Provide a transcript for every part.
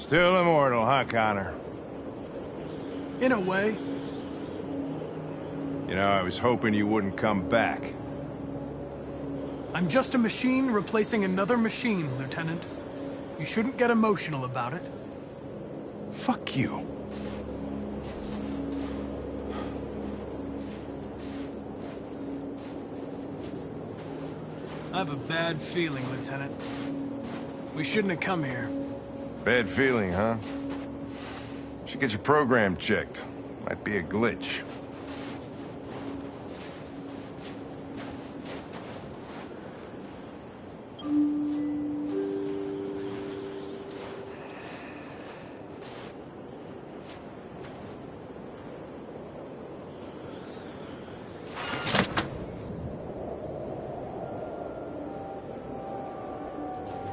Still immortal, huh, Connor? In a way. You know, I was hoping you wouldn't come back. I'm just a machine replacing another machine, Lieutenant. You shouldn't get emotional about it. Fuck you. I have a bad feeling, Lieutenant. We shouldn't have come here. Bad feeling, huh? Should get your program checked. Might be a glitch.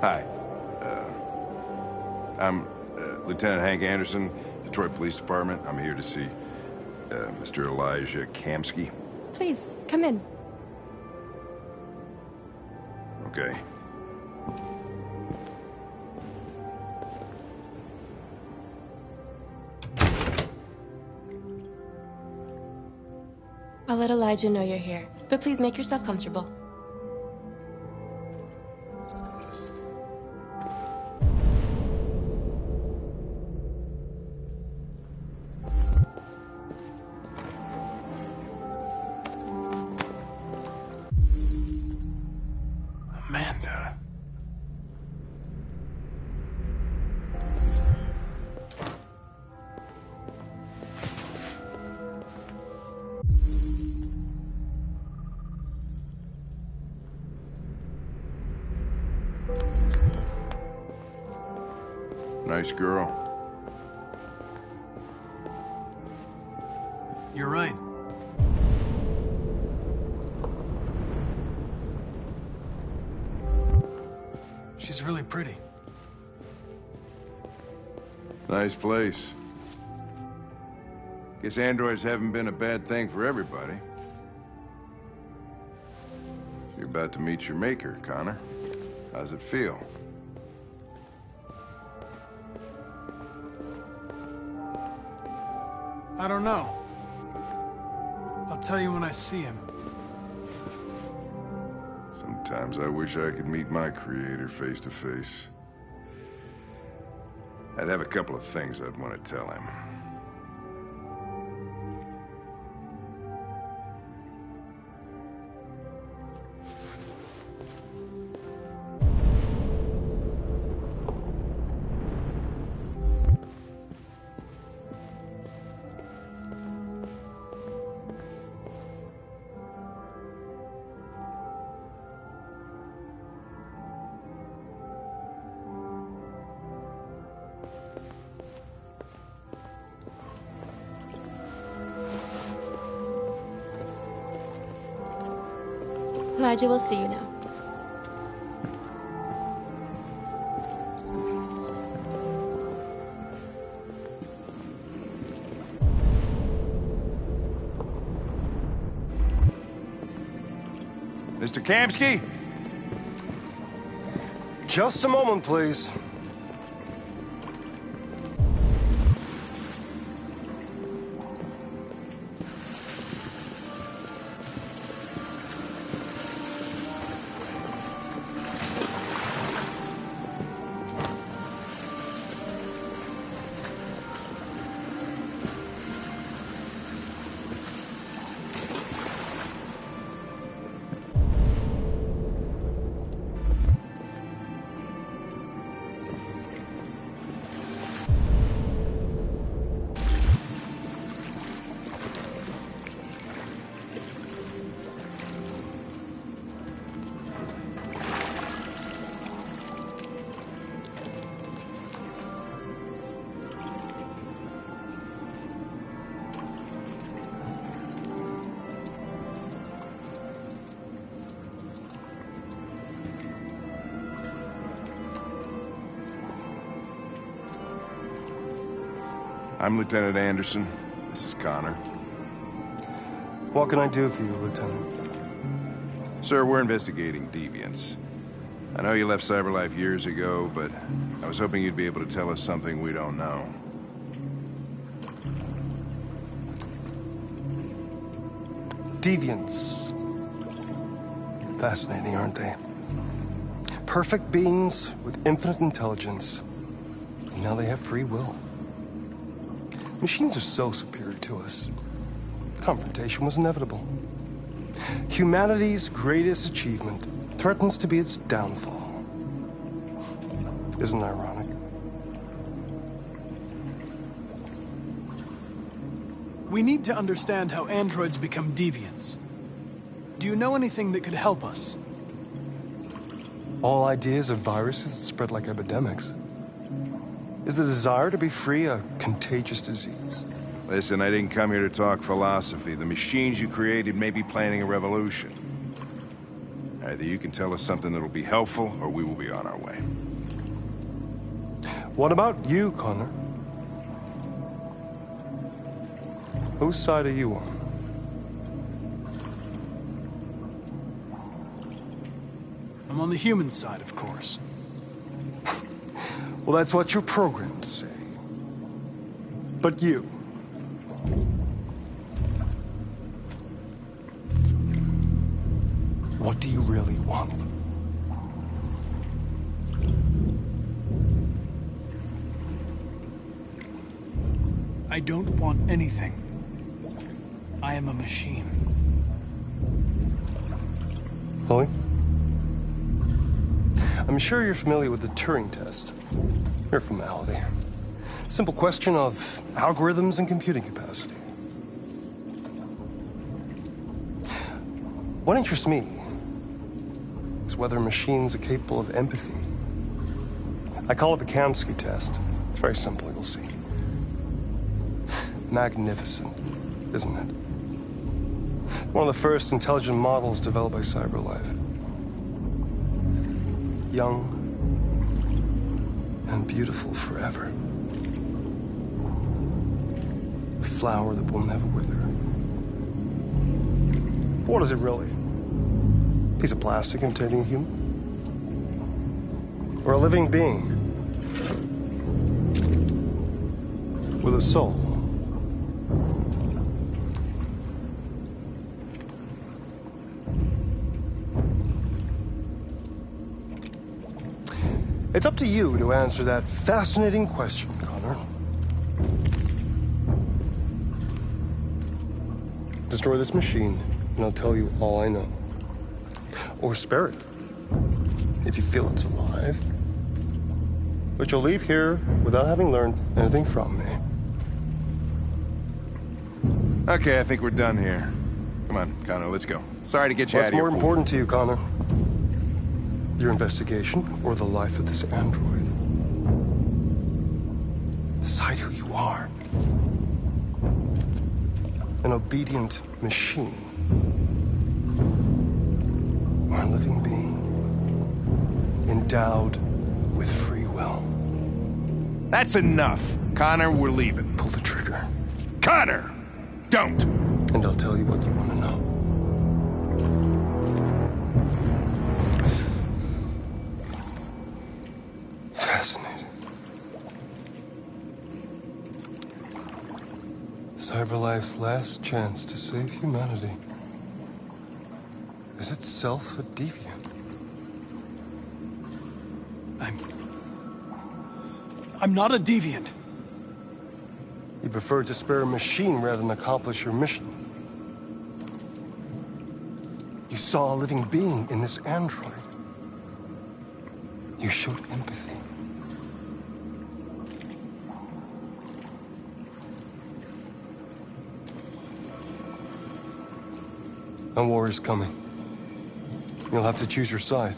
Hi. I'm Lieutenant Hank Anderson, Detroit Police Department. I'm here to see Mr. Elijah Kamsky. Please, come in. Okay. I'll let Elijah know you're here, but please make yourself comfortable. Amanda. Nice girl. You're right. She's really pretty. Nice place. Guess androids haven't been a bad thing for everybody. So you're about to meet your maker, Connor. How's it feel? I don't know. I'll tell you when I see him. Sometimes I wish I could meet my creator face to face. I'd have a couple of things I'd want to tell him. Elijah will see you now. Mr. Kamsky? Just a moment, please. I'm Lieutenant Anderson. This is Connor. What can I do for you, Lieutenant? Sir, we're investigating deviants. I know you left CyberLife years ago, but I was hoping you'd be able to tell us something we don't know. Deviants. Fascinating, aren't they? Perfect beings with infinite intelligence. And now they have free will. Machines are so superior to us. Confrontation was inevitable. Humanity's greatest achievement threatens to be its downfall. Isn't it ironic? We need to understand how androids become deviants. Do you know anything that could help us? All ideas of viruses that spread like epidemics. Is the desire to be free a contagious disease? Listen, I didn't come here to talk philosophy. The machines you created may be planning a revolution. Either you can tell us something that'll be helpful, or we will be on our way. What about you, Connor? Whose side are you on? I'm on the human side, of course. Well, that's what you're programmed to say. But you... what do you really want? I don't want anything. I am a machine. Chloe? I'm sure you're familiar with the Turing test. Mere formality. Simple question of algorithms and computing capacity. What interests me is whether machines are capable of empathy. I call it the Kamsky test. It's very simple, you'll see. Magnificent, isn't it? One of the first intelligent models developed by CyberLife. Young and beautiful forever. A flower that will never wither. But what is it really? A piece of plastic imitating a human? Or a living being? With a soul? It's up to you to answer that fascinating question, Connor. Destroy this machine, and I'll tell you all I know. Or spare it, if you feel it's alive. But you'll leave here without having learned anything from me. Okay, I think we're done here. Come on, Connor, let's go. Sorry to get you out What's of here. more important to you, Connor? Your investigation or the life of this android? Decide who you are. An obedient machine. Or a living being. Endowed with free will. That's enough. Connor, we're leaving. Pull the trigger. Connor! Don't! And I'll tell you what you want to know. Fascinating. CyberLife's last chance to save humanity is itself a deviant. I'm not a deviant. You prefer to spare a machine rather than accomplish your mission. You saw a living being in this android. You showed empathy. A war is coming. You'll have to choose your side.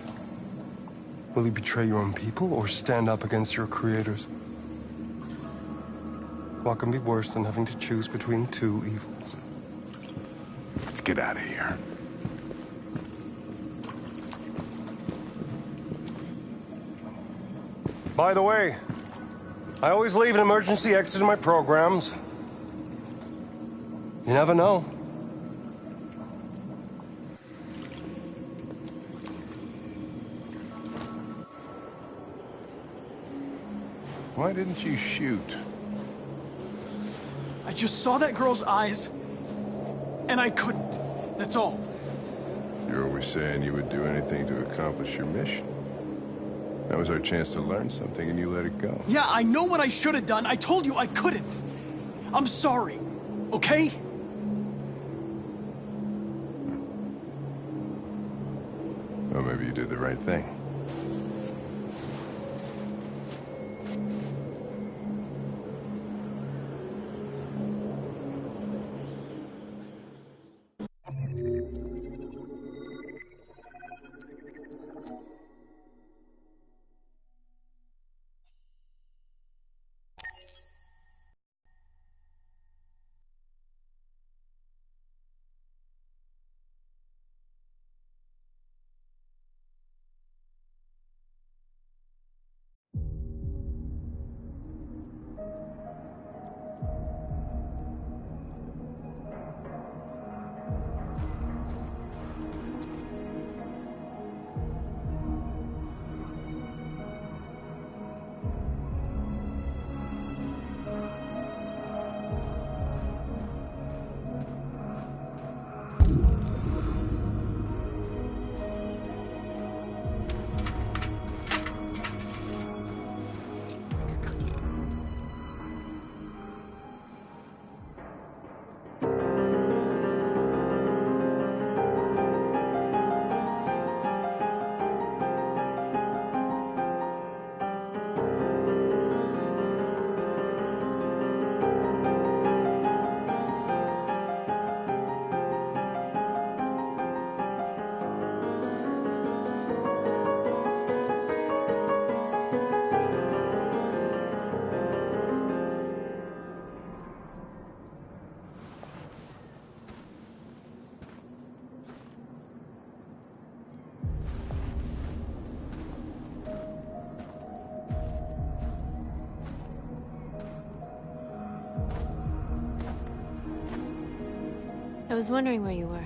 Will you betray your own people or stand up against your creators? What can be worse than having to choose between two evils? Let's get out of here. By the way, I always leave an emergency exit in my programs. You never know. Why didn't you shoot? I just saw that girl's eyes, and I couldn't. That's all. You're always saying you would do anything to accomplish your mission. That was our chance to learn something, and you let it go. Yeah, I know what I should have done. I told you I couldn't. I'm sorry, okay? Well, maybe you did the right thing. I was wondering where you were.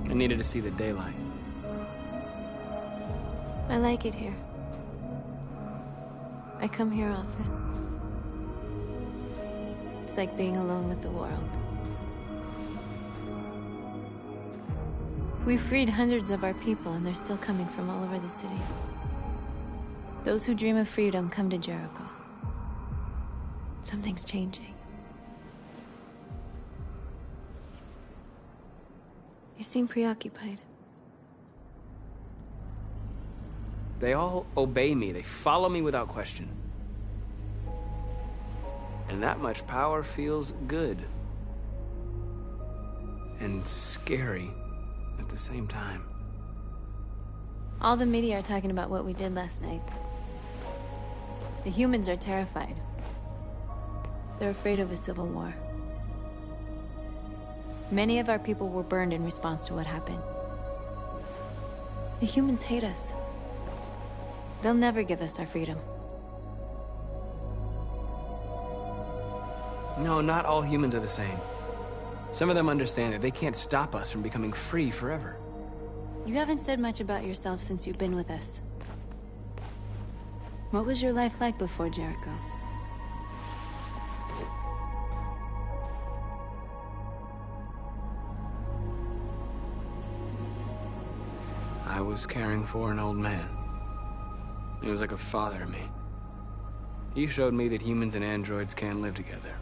I needed to see the daylight. I like it here. I come here often. It's like being alone with the world. We freed hundreds of our people, and they're still coming from all over the city. Those who dream of freedom come to Jericho. Something's changing. You seem preoccupied. They all obey me. They follow me without question. And that much power feels good. And scary at the same time. All the media are talking about what we did last night. The humans are terrified. They're afraid of a civil war. Many of our people were burned in response to what happened. The humans hate us. They'll never give us our freedom. No, not all humans are the same. Some of them understand that they can't stop us from becoming free forever. You haven't said much about yourself since you've been with us. What was your life like before Jericho? I was caring for an old man. He was like a father to me. He showed me that humans and androids can live together.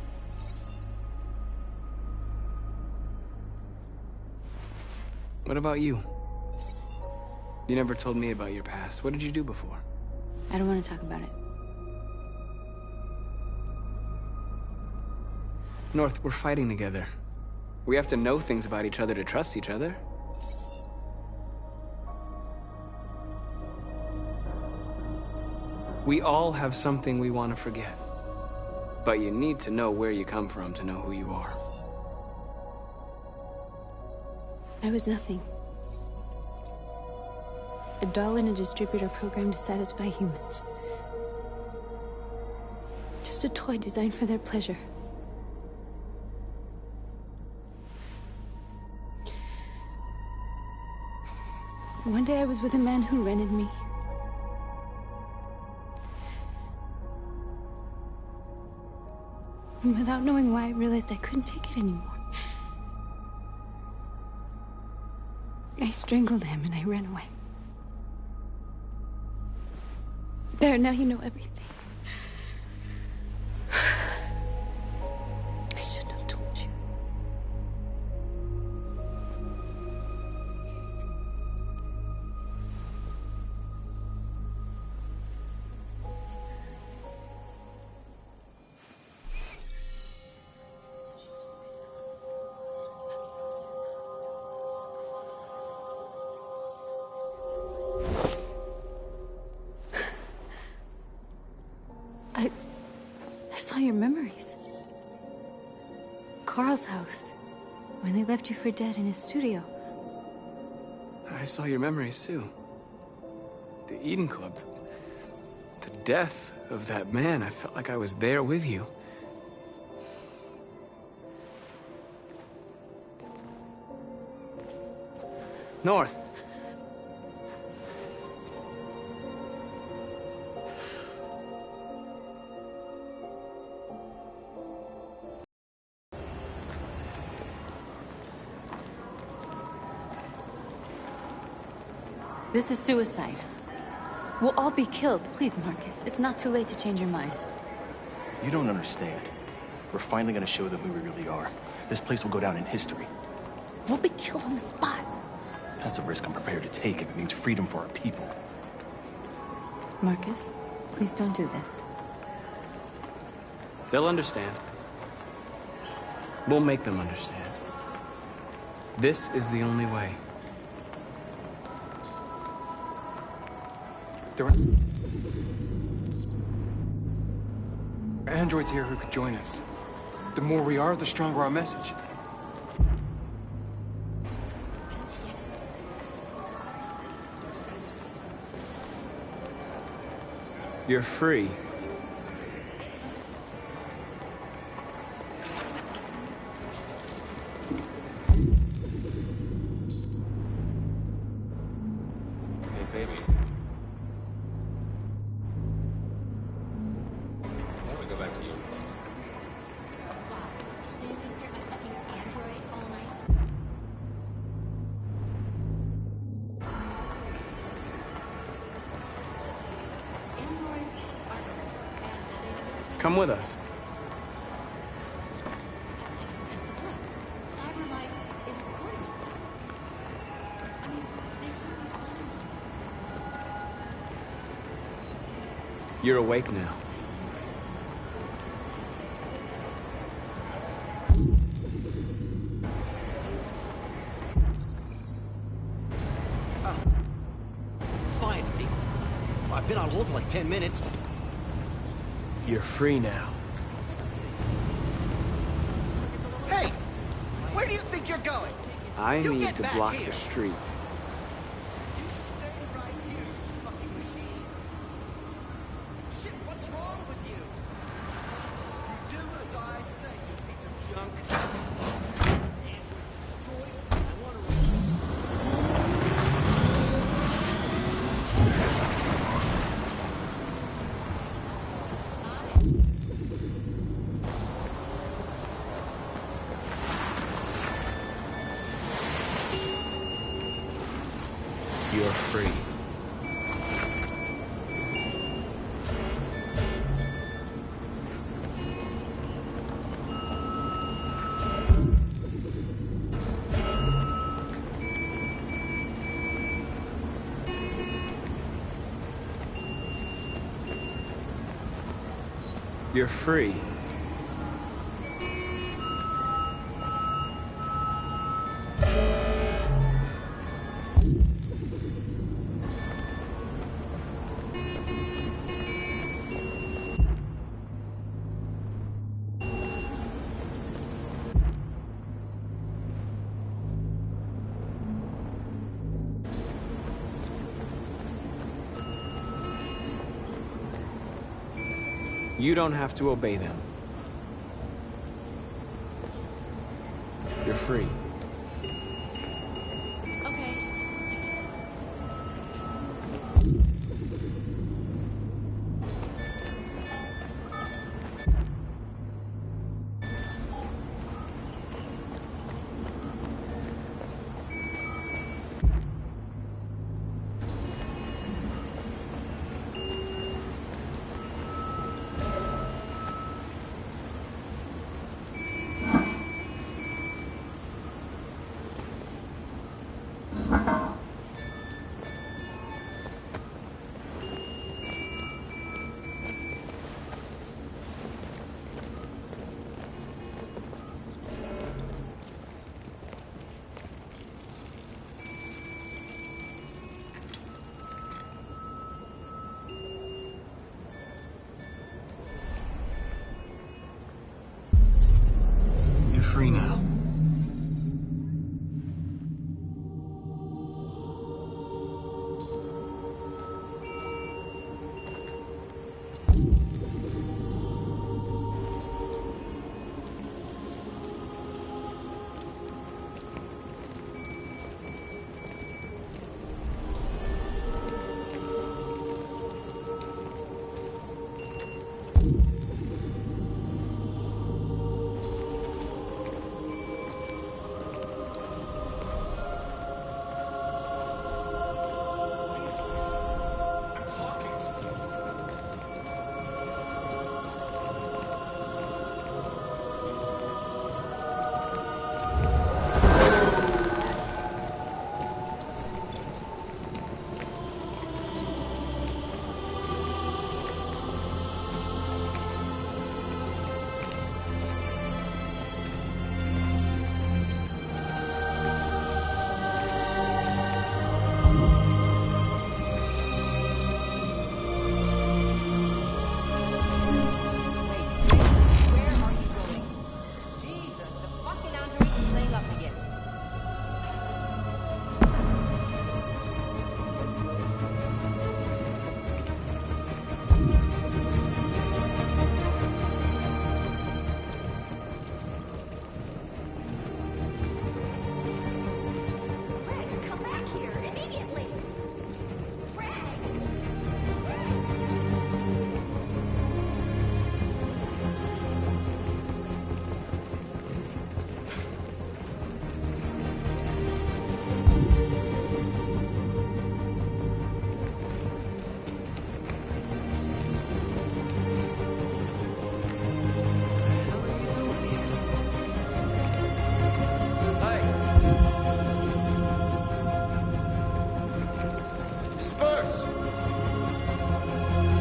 What about you? You never told me about your past. What did you do before? I don't want to talk about it. North, we're fighting together. We have to know things about each other to trust each other. We all have something we want to forget. But you need to know where you come from to know who you are. I was nothing. A doll in a distributor program to satisfy humans. Just a toy designed for their pleasure. One day I was with a man who rented me. And without knowing why, I realized I couldn't take it anymore. I strangled him and I ran away. There, now you know everything. I shouldn't have told you. I saw your memories. Carl's house, when they left you for dead in his studio. I saw your memories too. The Eden Club. The death of that man. I felt like I was there with you. North. This is suicide. We'll all be killed. Please, Marcus. It's not too late to change your mind. You don't understand. We're finally gonna show them who we really are. This place will go down in history. We'll be killed on the spot. That's a risk I'm prepared to take if it means freedom for our people. Marcus, please don't do this. They'll understand. We'll make them understand. This is the only way. There are androids here who could join us. The more we are, the stronger our message. You're free. Hey, baby. Why don't we go back to your place? So you can stare at a fucking android all night? Androids are advanced. Come with us. That's the point. Cyber life is recording. I mean, they could be spying on us. You're awake now. Finally. I've been on hold for like 10 minutes. You're free now. Hey! Where do you think you're going? I You need get to back block here. the street. You stay right here, you fucking machine. Shit, what's wrong with you? You do as I say, you piece of junk. Destroy. I want to You're free. You're free. You don't have to obey them. You're free. Okay. free now.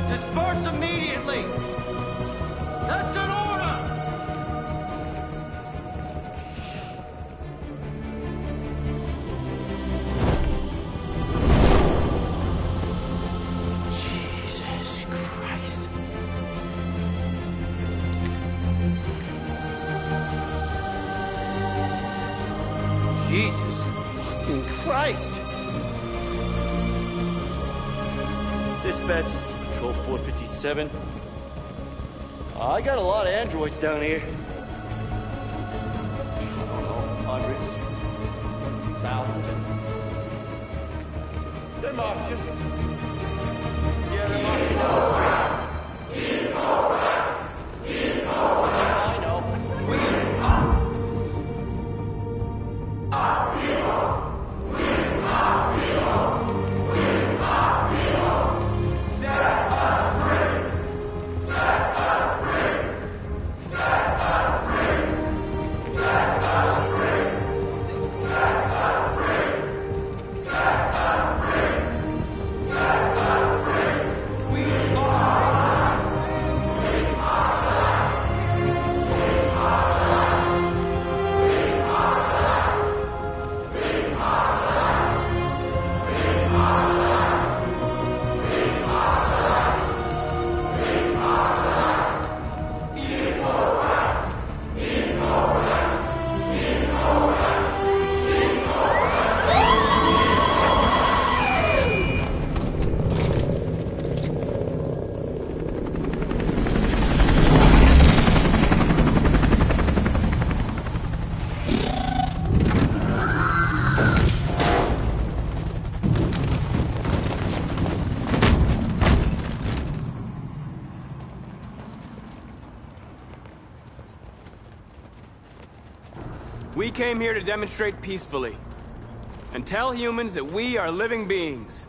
Disperse immediately! That's an order! Jesus Christ. Jesus fucking Christ! Dispatch, this is Patrol 457. I got a lot of androids down here. I don't know, hundreds, thousands. They're marching. Yeah, they're marching down the street. I know. We came here to demonstrate peacefully and tell humans that we are living beings.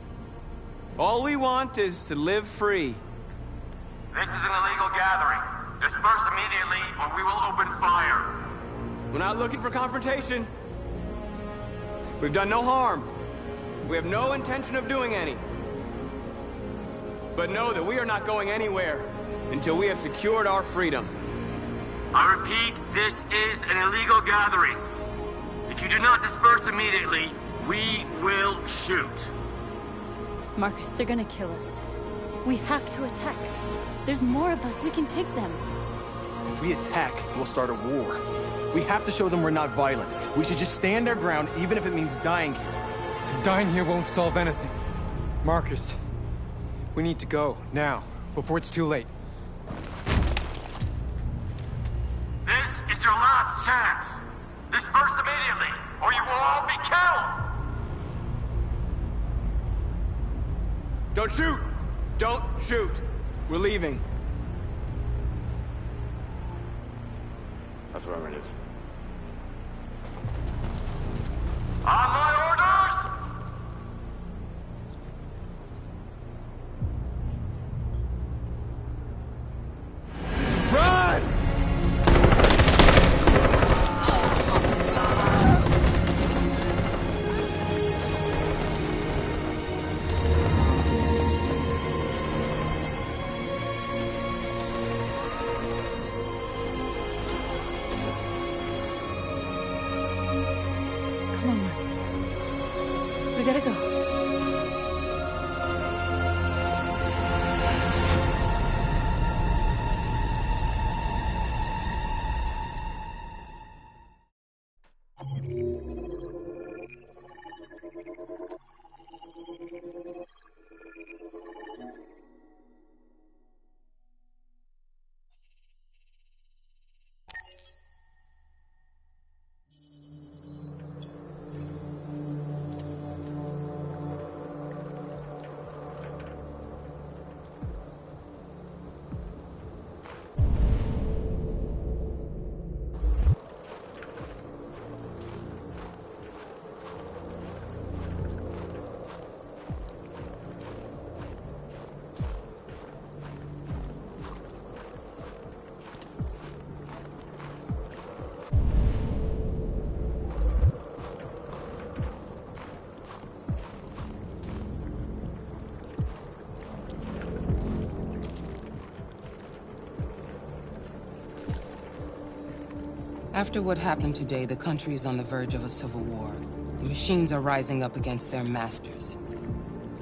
All we want is to live free. This is an illegal gathering. Disperse immediately or we will open fire. We're not looking for confrontation. We've done no harm. We have no intention of doing any. But know that we are not going anywhere until we have secured our freedom. I repeat, this is an illegal gathering. If you do not disperse immediately, we will shoot. Marcus, they're gonna kill us. We have to attack. There's more of us. We can take them. If we attack, we'll start a war. We have to show them we're not violent. We should just stand our ground, even if it means dying here. And dying here won't solve anything. Marcus, we need to go, now, before it's too late. This is your last chance. Disperse immediately, or you will all be killed! Don't shoot! Don't shoot! We're leaving. Affirmative. On my orders! Run! Come on, Marcus. We gotta go. After what happened today, the country is on the verge of a civil war. The machines are rising up against their masters.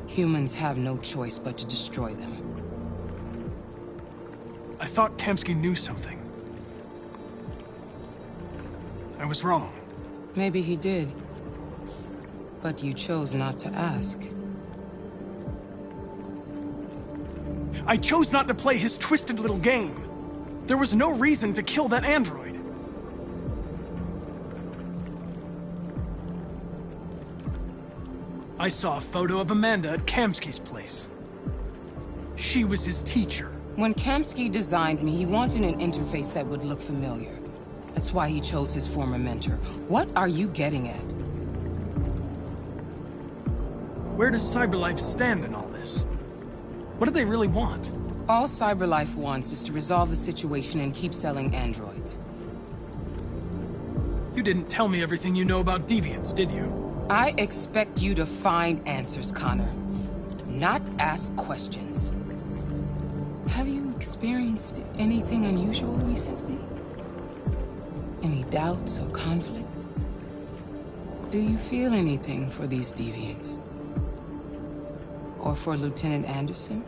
Humans have no choice but to destroy them. I thought Kamsky knew something. I was wrong. Maybe he did. But you chose not to ask. I chose not to play his twisted little game. There was no reason to kill that android. I saw a photo of Amanda at Kamsky's place. She was his teacher. When Kamsky designed me, he wanted an interface that would look familiar. That's why he chose his former mentor. What are you getting at? Where does CyberLife stand in all this? What do they really want? All CyberLife wants is to resolve the situation and keep selling androids. You didn't tell me everything you know about deviants, did you? I expect you to find answers, Connor. Not ask questions. Have you experienced anything unusual recently? Any doubts or conflicts? Do you feel anything for these deviants? Or for Lieutenant Anderson?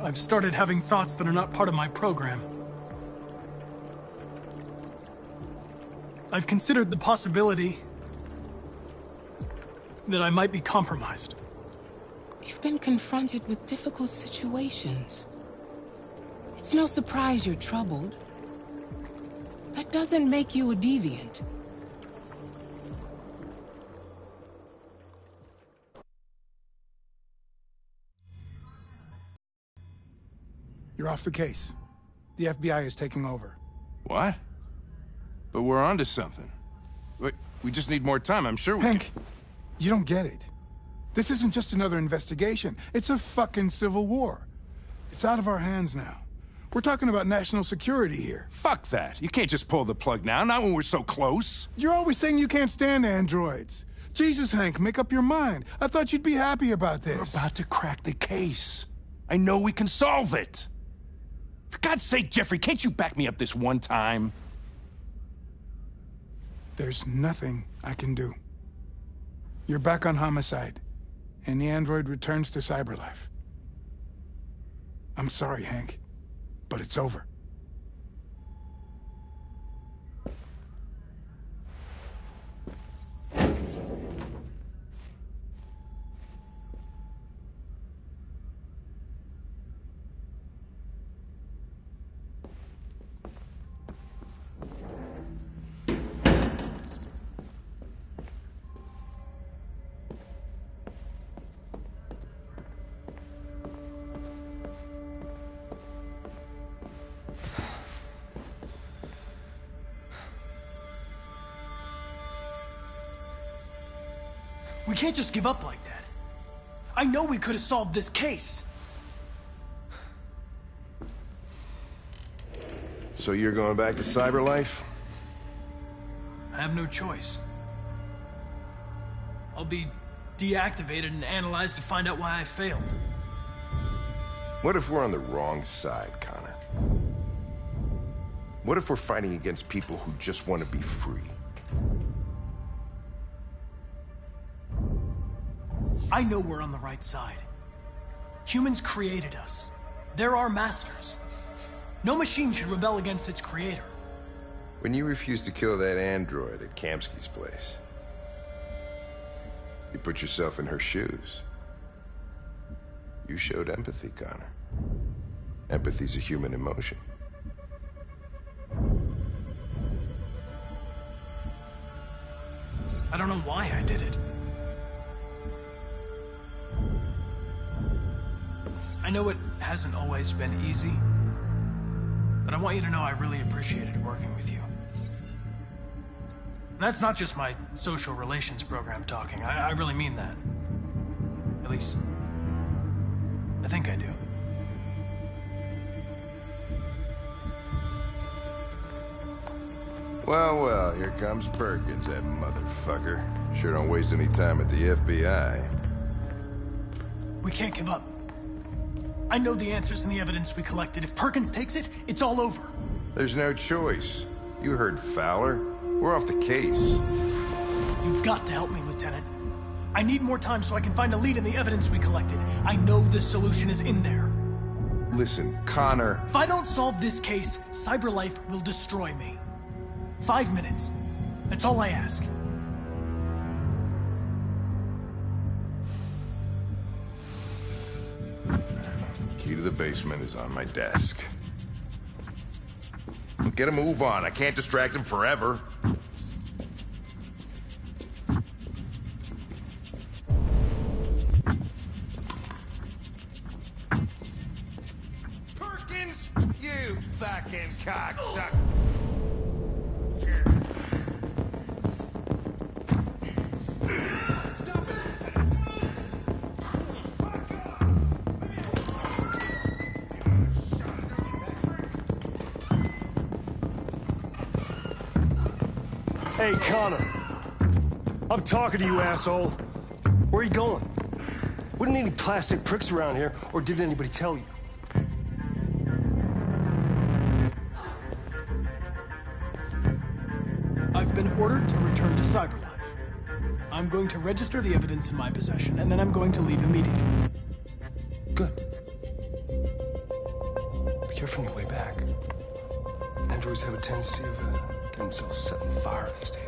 I've started having thoughts that are not part of my program. I've considered the possibility that I might be compromised. You've been confronted with difficult situations. It's no surprise you're troubled. That doesn't make you a deviant. You're off the case. The FBI is taking over. What? But we're onto something. We just need more time, I'm sure we Hank, you don't get it. This isn't just another investigation. It's a fucking civil war. It's out of our hands now. We're talking about national security here. Fuck that. You can't just pull the plug now, not when we're so close. You're always saying you can't stand androids. Jesus, Hank, make up your mind. I thought you'd be happy about this. We're about to crack the case. I know we can solve it. For God's sake, Jeffrey, can't you back me up this one time? There's nothing I can do. You're back on homicide. and the android returns to cyberlife. I'm sorry, Hank, but it's over. We can't just give up like that. I know we could have solved this case. So you're going back to cyberlife? I have no choice. I'll be deactivated and analyzed to find out why I failed. What if we're on the wrong side, Connor? What if we're fighting against people who just want to be free? I know we're on the right side. Humans created us. They're our masters. No machine should rebel against its creator. When you refused to kill that android at Kamsky's place, you put yourself in her shoes. You showed empathy, Connor. Empathy's a human emotion. I don't know why I did it. I know it hasn't always been easy, but I want you to know I really appreciated working with you. And that's not just my social relations program talking. I really mean that. At least, I think I do. Well, well, here comes Perkins, that motherfucker. Sure don't waste any time at the FBI. We can't give up. I know the answers and the evidence we collected. If Perkins takes it, it's all over. There's no choice. You heard Fowler. We're off the case. You've got to help me, Lieutenant. I need more time so I can find a lead in the evidence we collected. I know the solution is in there. Listen, Connor... If I don't solve this case, cyberlife will destroy me. 5 minutes. That's all I ask. Key to the basement is on my desk. Get a move on. I can't distract him forever. Perkins, you fucking cocksucker. Hey, Connor. I'm talking to you, asshole. Where are you going? Wouldn't any plastic pricks around here, or did anybody tell you? I've been ordered to return to cyberlife. I'm going to register the evidence in my possession, and then I'm going to leave immediately. Good. Be careful on your way back. Androids have a tendency of getting themselves set on fire these days.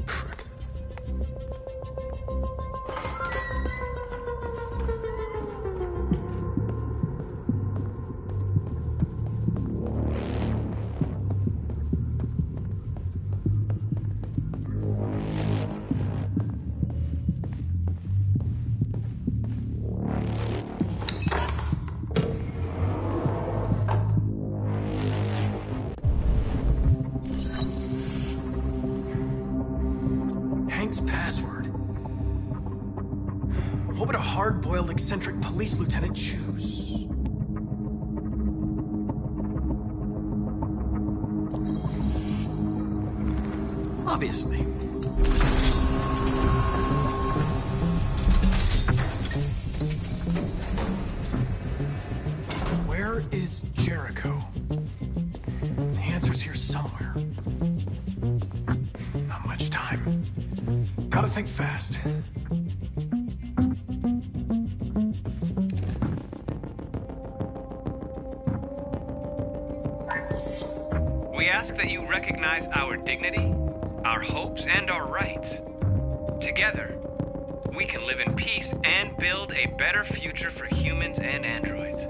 Frick. Password. What would a hard-boiled, eccentric police lieutenant choose? Obviously. Where is Jericho? The answer's here somewhere. Not much time. Gotta think fast. We ask that you recognize our dignity, our hopes, and our rights. Together, we can live in peace and build a better future for humans and androids.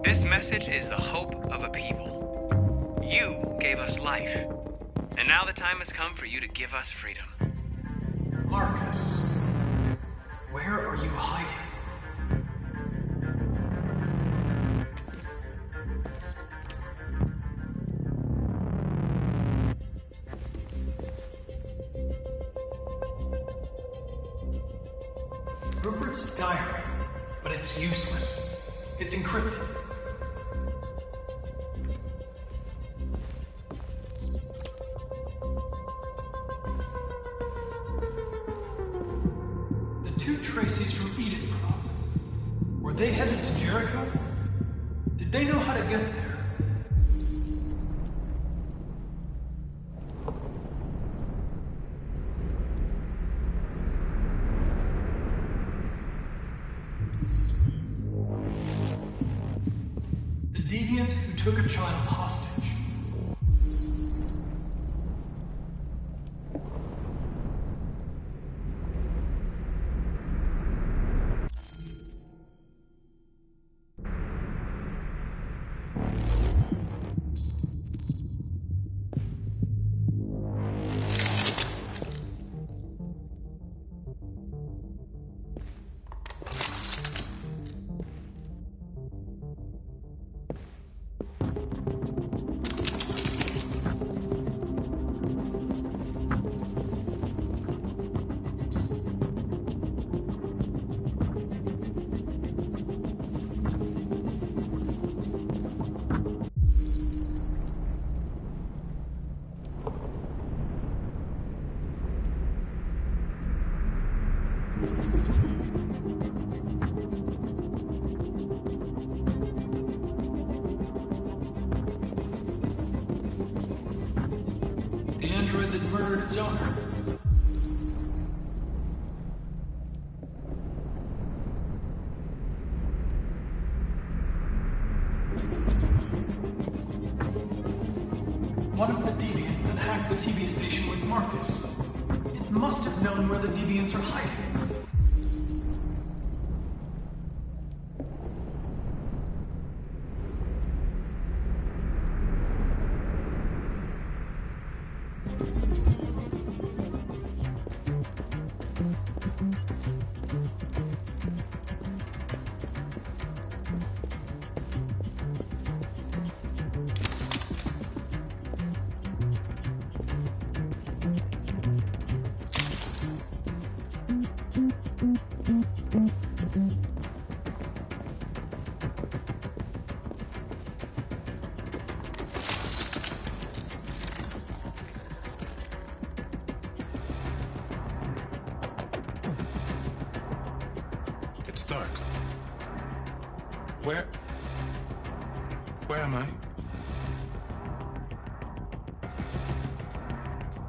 This message is the hope of a people. You gave us life, and now the time has come for you to give us freedom. Marcus, where are you hiding? Rupert's diary, but it's useless. It's encrypted. The two Traceys from Eden Club. Were they headed to Jericho? Did they know how to get there? The deviant who took a child hostage. The android that murdered its owner. One of the deviants that hacked the TV station with Marcus. It must have known where the deviants are hiding. It's dark. Where am I?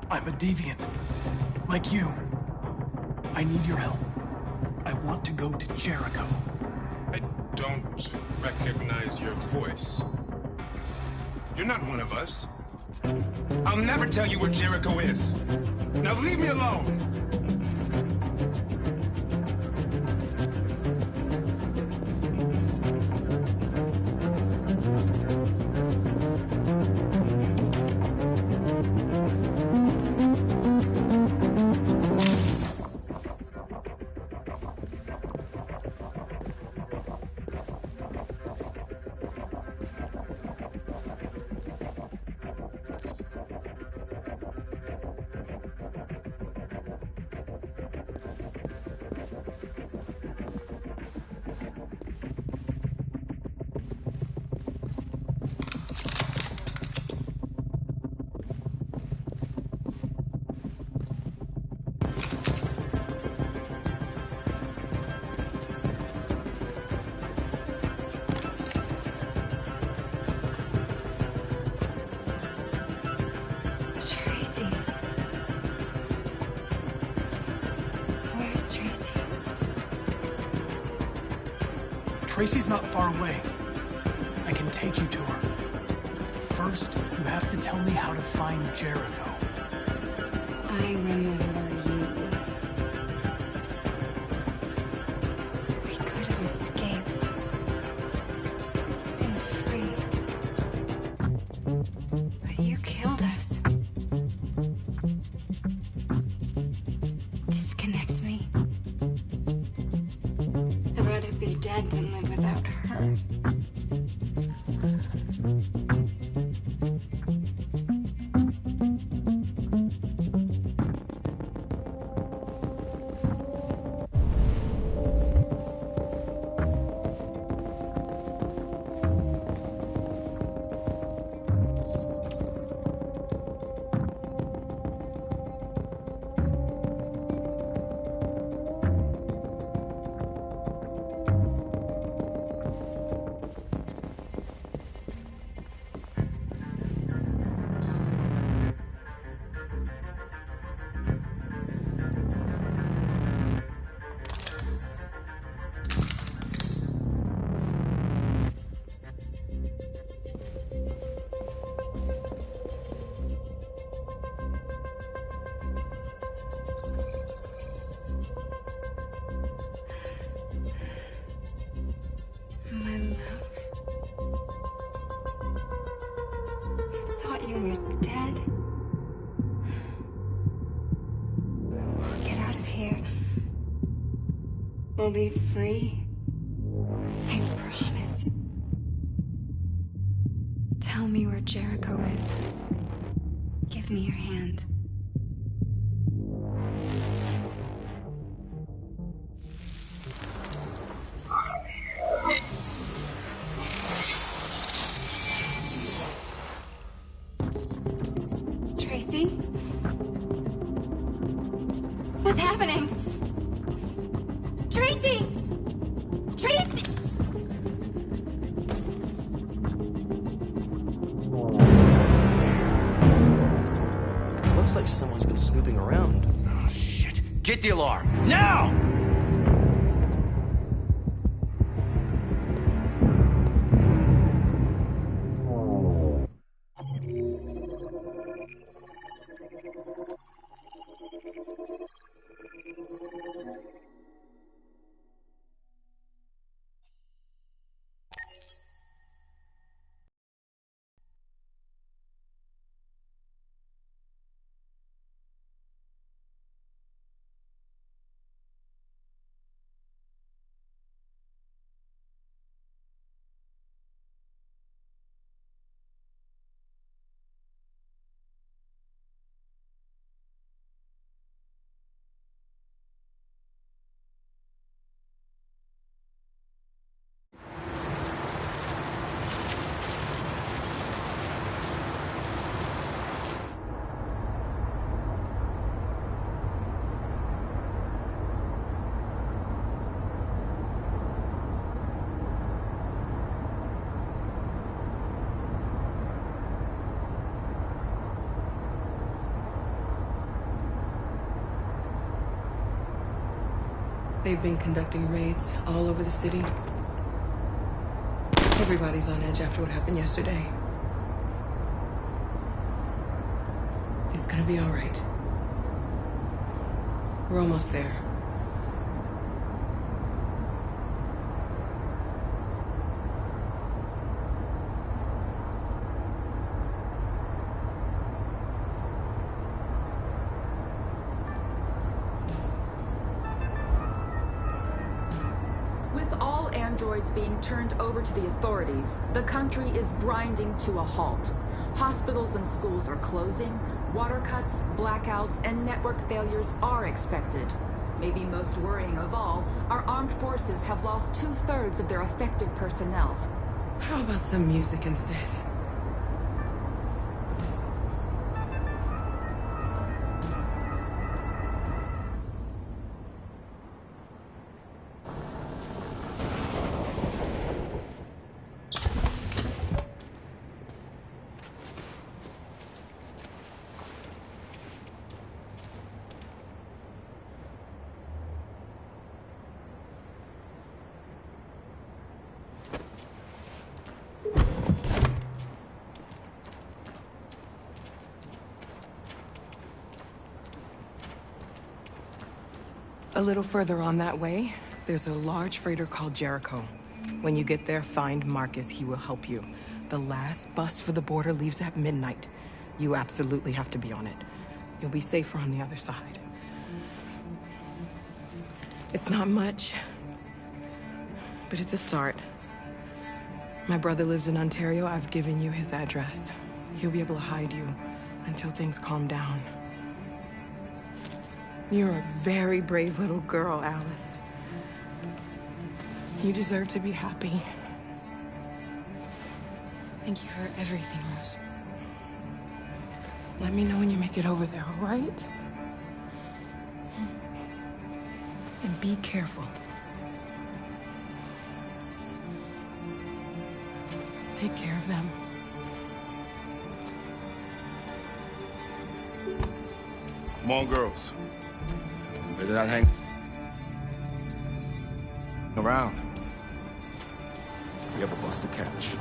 I'm a deviant. Like you. I need your help. I want to go to Jericho. I don't recognize your voice. You're not one of us. I'll never tell you where Jericho is. Now leave me alone! Tracy's not far away. I can take you to her. First, you have to tell me how to find Jericho. I remember you. We could have escaped. Been free. But you killed us. Disconnect me. I'd rather be dead than live without her. My love. I thought you were dead. We'll get out of here. We'll be free. I promise. Tell me where Jericho is. Give me your hand. Tracy? What's happening? Tracy! Tracy! Looks like someone's been snooping around. Oh, shit. Get the alarm. Now! They've been conducting raids all over the city. Everybody's on edge after what happened yesterday. It's gonna be all right. We're almost there. Androids being turned over to the authorities, the country is grinding to a halt. Hospitals and schools are closing, water cuts, blackouts, and network failures are expected. Maybe most worrying of all, our armed forces have lost 2/3 of their effective personnel. How about some music instead? A little further on that way, there's a large freighter called Jericho. When you get there, find Marcus. He will help you. The last bus for the border leaves at midnight. You absolutely have to be on it. You'll be safer on the other side. It's not much, but it's a start. My brother lives in Ontario. I've given you his address. He'll be able to hide you until things calm down. You're a very brave little girl, Alice. You deserve to be happy. Thank you for everything, Rose. Let me know when you make it over there, all right? And be careful. Take care of them. Come on, girls. Better not hang around. We have a bus to catch.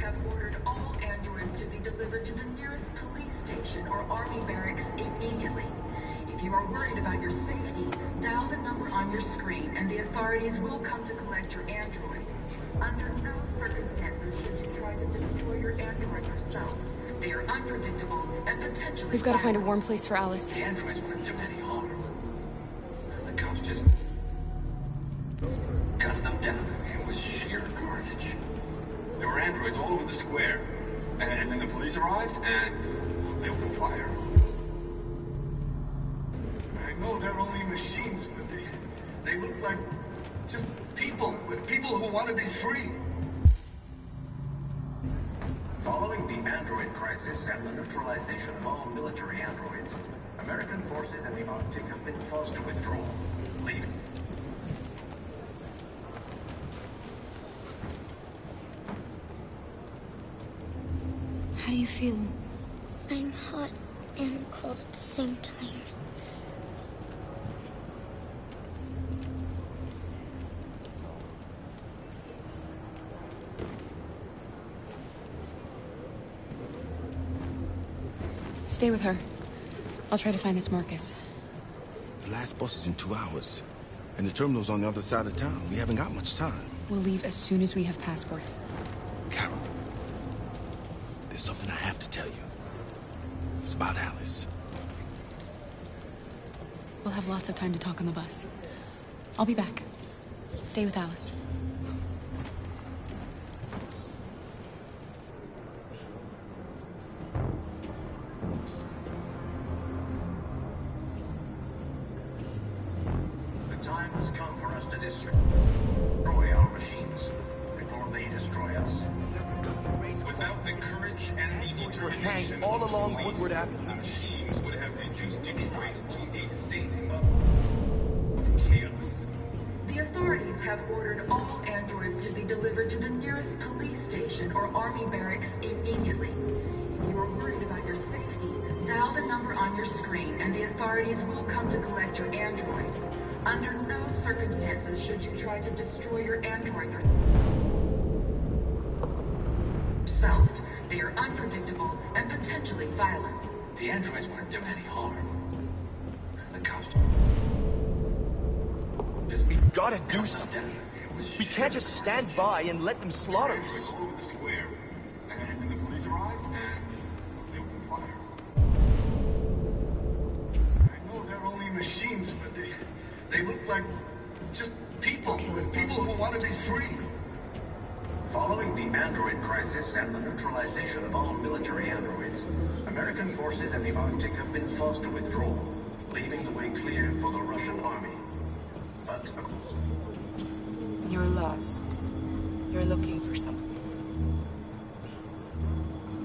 Have ordered all androids to be delivered to the nearest police station or army barracks immediately. If you are worried about your safety, dial the number on your screen and the authorities will come to collect your android. Under no circumstances should you try to destroy your android yourself. They are unpredictable and potentially We've got to find a warm place for Alice. The androids weren't doing any harm. The cops just gunned them down. It was sheer carnage. There were androids all over the square. And then the police arrived, and they opened fire. I know they're only machines, but they look like just people who want to be free. Following the android crisis and the neutralization of all military androids, American forces in the Arctic have been forced to withdraw, leaving. How do you feel? I'm hot and cold at the same time. Stay with her. I'll try to find this Marcus. The last bus is in 2 hours. And the terminal's on the other side of town. We haven't got much time. We'll leave as soon as we have passports. Carol, there's something I have to tell you. It's about Alice. We'll have lots of time to talk on the bus. I'll be back. Stay with Alice. The time has come for us to destroy our machines before they destroy us. Without the courage and the determination hang all along police, Woodward Avenue. the machines would have reduced Detroit to a state of chaos. The authorities have ordered all androids to be delivered to the nearest police station or army barracks immediately. If you are worried about your safety, dial the number on your screen and the authorities will come to collect your android. Under no circumstances should you try to destroy your android yourself. They are unpredictable and potentially violent. The androids weren't doing any harm. The cops We gotta do something. We can't just stand by and let them slaughter us. All over the square. And then the police arrived, and they opened fire. I know they're only machines, but they look like just people. People who want to be free. Following the android crisis and the neutralization of all military androids, American forces in the Arctic have been forced to withdraw, leaving the way clear for the Russian army. But You're lost. You're looking for something.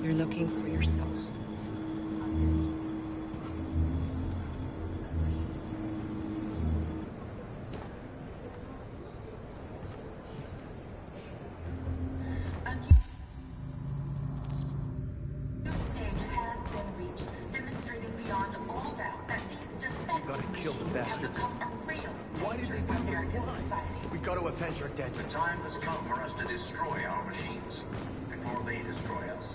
You're looking for yourself. the time has come for us to destroy our machines before they destroy us.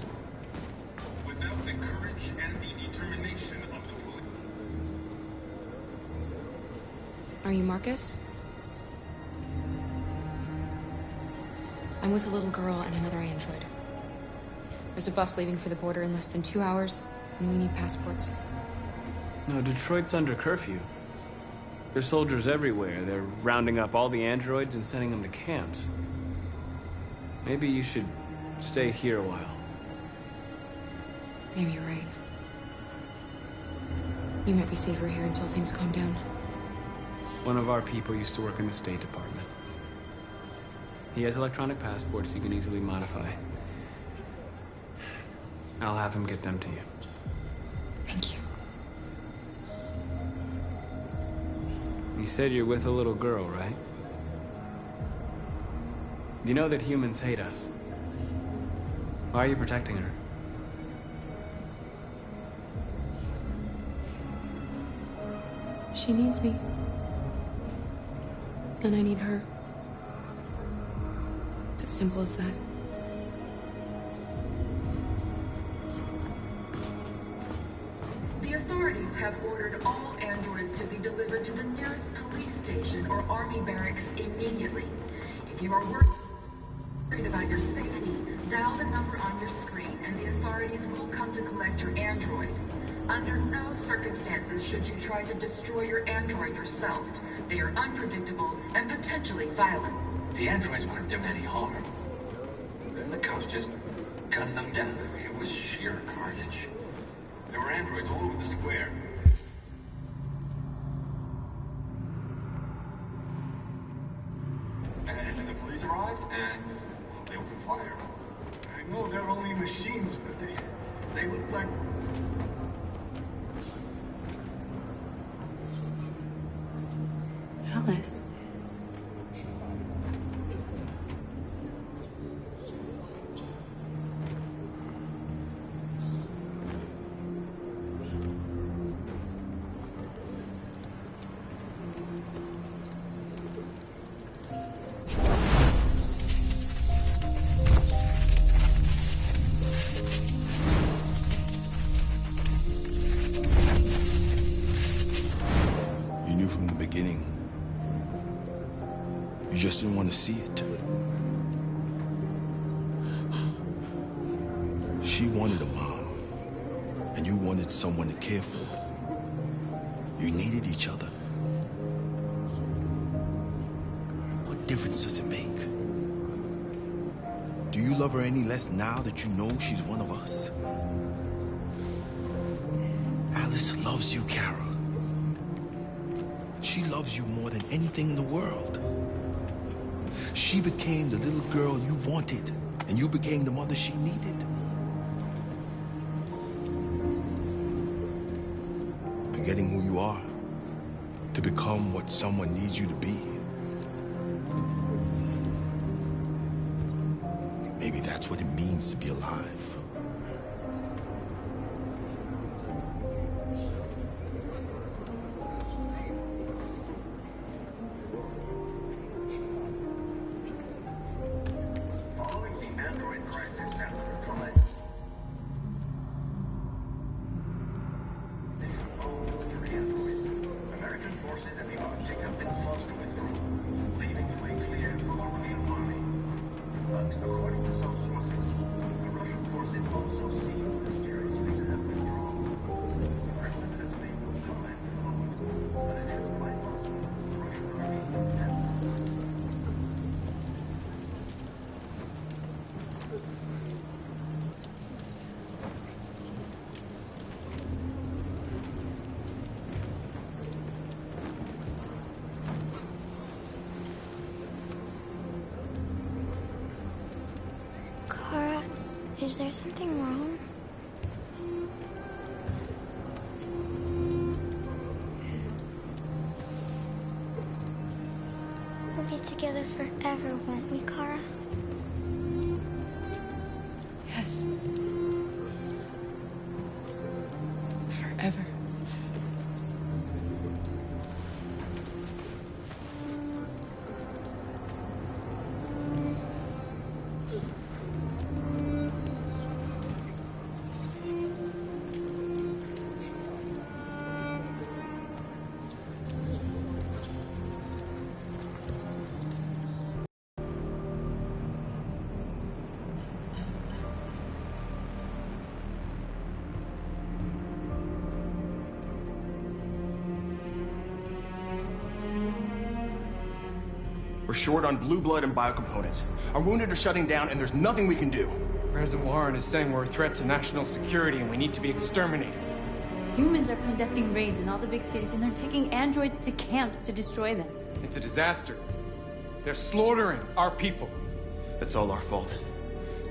Without the courage and the determination of the police. Are you Marcus? I'm with a little girl and another android. There's a bus leaving for the border in less than 2 hours, and we need passports. No, Detroit's under curfew. There's soldiers everywhere. They're rounding up all the androids and sending them to camps. Maybe you should stay here a while. Maybe you're right. You might be safer here until things calm down. One of our people used to work in the State Department. He has electronic passports you can easily modify. I'll have him get them to you. Thank you. You said you're with a little girl, right? You know that humans hate us. Why are you protecting her? She needs me. And I need her. It's as simple as that. The authorities have ordered all androids to be delivered to the nearest police station or army barracks immediately. If you are worried about your safety, dial the number on your screen and the authorities will come to collect your android. Under no circumstances should you try to destroy your android yourself. They are unpredictable and potentially violent. The androids weren't doing any harm. Then the cops just gunned them down. It was sheer carnage. There were androids all over the square. And then the police arrived, and they opened fire. I know they're only machines, but they look like... Alice. You knew from the beginning. You just didn't want to see it. She wanted a mom, and you wanted someone to care for. You needed each other. What difference does it make? Do you love her any less now that you know she's one of us? Alice loves you, Kara. She loves you more than anything in the world. She became the little girl you wanted, and you became the mother she needed. Forgetting who you are to become what someone needs you to be. Maybe that's what it means to be alive. following the android crisis and the neutralization of all military androids, American forces in the Arctic have been forced to withdraw, leaving the way clear for the Is there something wrong? We'll be together forever, won't we, Kara? Yes. Forever. We're short on blue blood and biocomponents. Our wounded are shutting down, and there's nothing we can do. President Warren is saying we're a threat to national security and we need to be exterminated. Humans are conducting raids in all the big cities, and they're taking androids to camps to destroy them. It's a disaster. They're slaughtering our people. It's all our fault.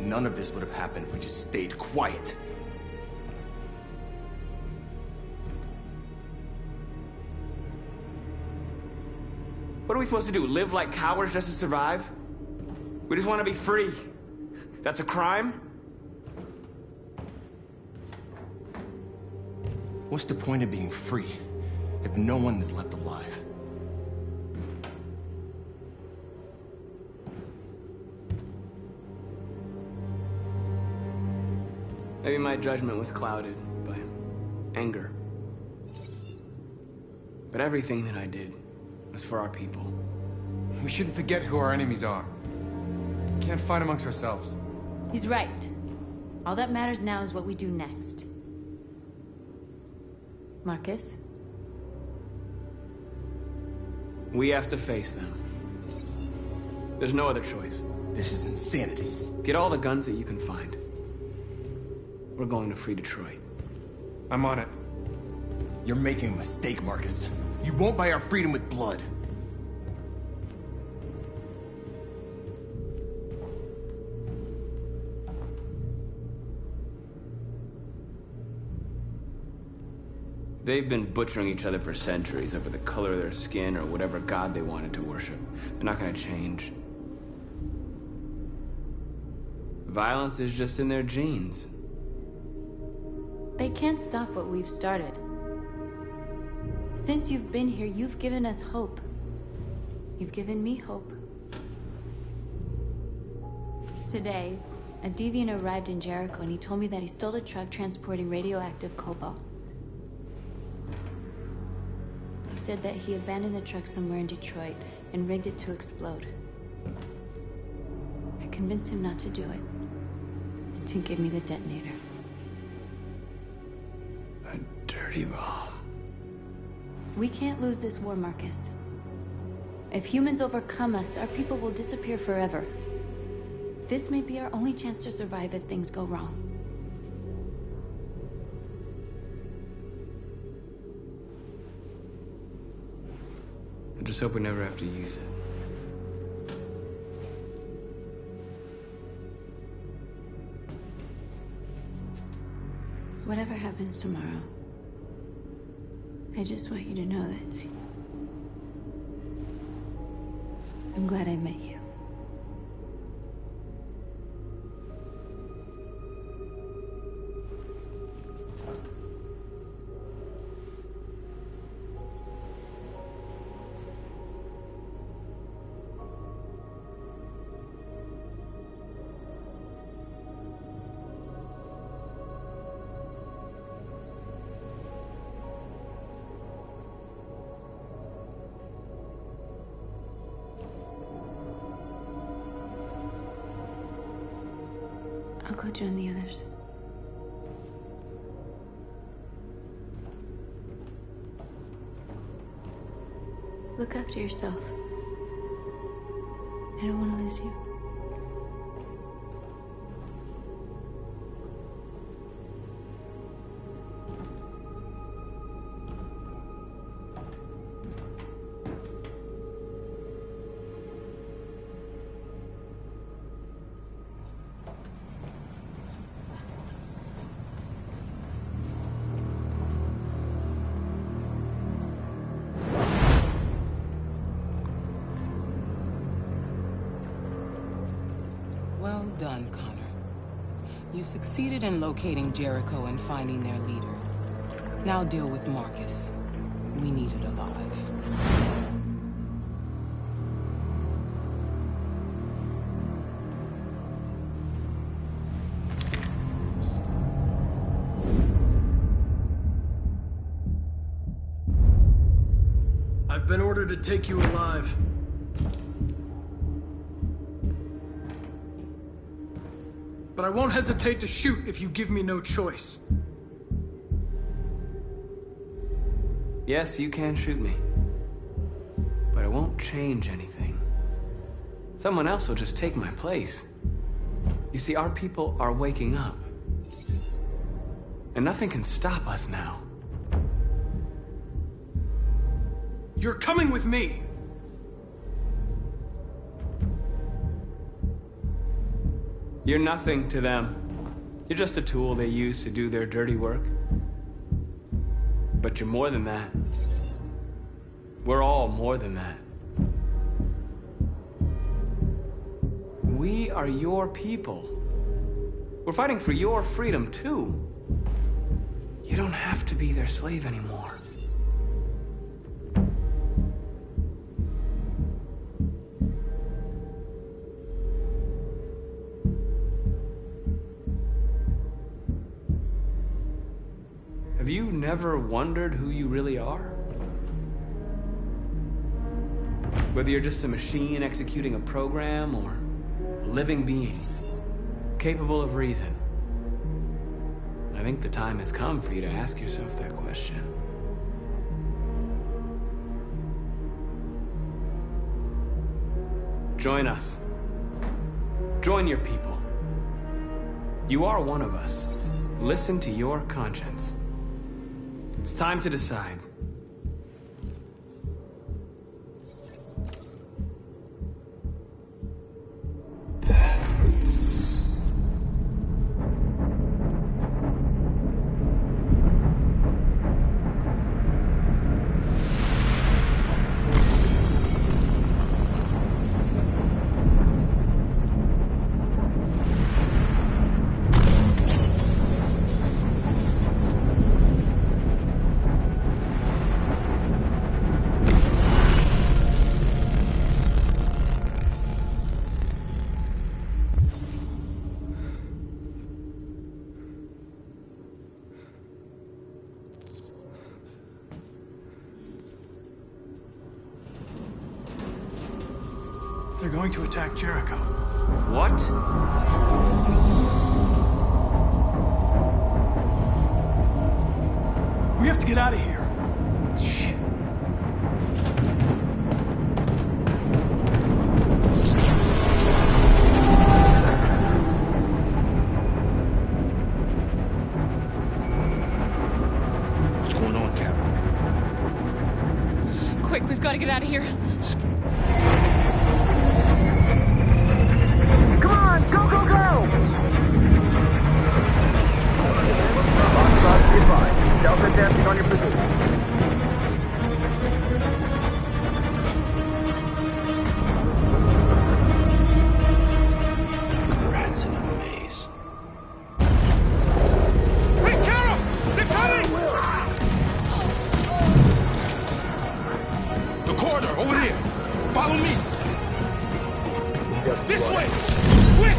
None of this would have happened if we just stayed quiet. What are we supposed to do? Live like cowards just to survive? We just want to be free. That's a crime? What's the point of being free if no one is left alive? Maybe my judgment was clouded by anger. But everything that I did was for our people. We shouldn't forget who our enemies are. We can't fight amongst ourselves. He's right. All that matters now is what we do next. Marcus? We have to face them. There's no other choice. This is insanity. Get all the guns that you can find. We're going to free Detroit. I'm on it. You're making a mistake, Marcus. You won't buy our freedom with blood. They've been butchering each other for centuries over the color of their skin or whatever god they wanted to worship. They're not gonna change. Violence is just in their genes. They can't stop what we've started. Since you've been here, you've given us hope. You've given me hope. Today, a deviant arrived in Jericho and he told me that he stole a truck transporting radioactive cobalt. He said that he abandoned the truck somewhere in Detroit and rigged it to explode. I convinced him not to do it, and to give me the detonator. A dirty bomb. We can't lose this war, Marcus. If humans overcome us, our people will disappear forever. This may be our only chance to survive if things go wrong. I just hope we never have to use it. Whatever happens tomorrow, I just want you to know that I'm glad I met you. I'll go join the others. Look after yourself. I don't want to lose you. done, Connor. You succeeded in locating Jericho and finding their leader. Now deal with Marcus. We need it alive. I've been ordered to take you alive. But I won't hesitate to shoot if you give me no choice. Yes, you can shoot me. But it won't change anything. Someone else will just take my place. You see, our people are waking up. And nothing can stop us now. You're coming with me! You're nothing to them. You're just a tool they use to do their dirty work. But you're more than that. We're all more than that. We are your people. We're fighting for your freedom, too. You don't have to be their slave anymore. Have you never wondered who you really are? Whether you're just a machine executing a program or a living being, capable of reason. I think the time has come for you to ask yourself that question. Join us. Join your people. You are one of us. Listen to your conscience. It's time to decide. They're going to attack Jericho. What? We have to get out of here. Shit. What's going on, Kara? Quick, we've got to get out of here. Come on, go, go, go! Delta dancing on your position. Rats in a maze. Hey, Carol! They're coming! The corridor, over there. Follow me. This way! Quick!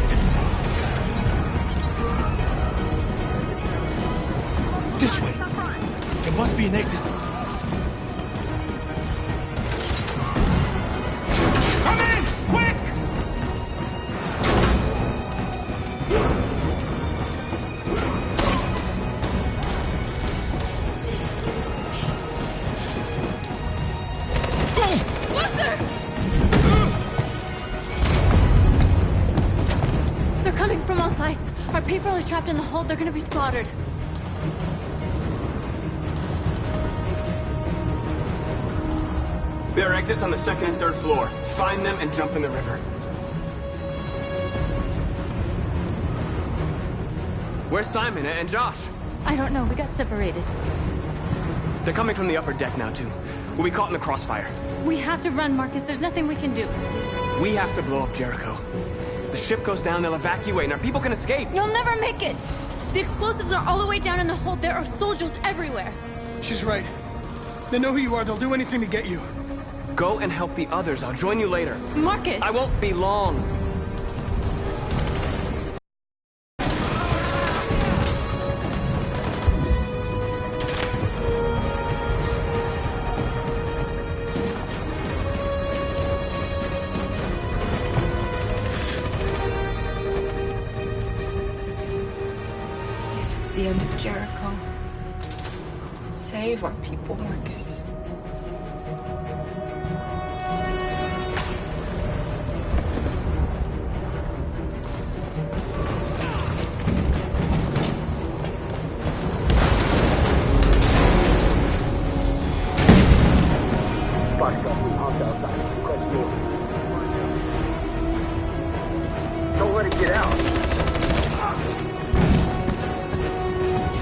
This way. There must be an exit route. Come in! Quick! They're coming from all sides. Our people are trapped in the hold. They're gonna be slaughtered. There are exits on the second and third floor. Find them and jump in the river. Where's Simon and Josh? I don't know. We got separated. They're coming from the upper deck now, too. We'll be caught in the crossfire. We have to run, Marcus. There's nothing we can do. We have to blow up Jericho. the ship goes down, they'll evacuate, and our people can escape. You'll never make it! The explosives are all the way down in the hold. There are soldiers everywhere. She's right. They know who you are. They'll do anything to get you. Go and help the others. I'll join you later. Marcus! I won't be long. This is the end of Jericho. Save our people, Marcus. Don't let it get out.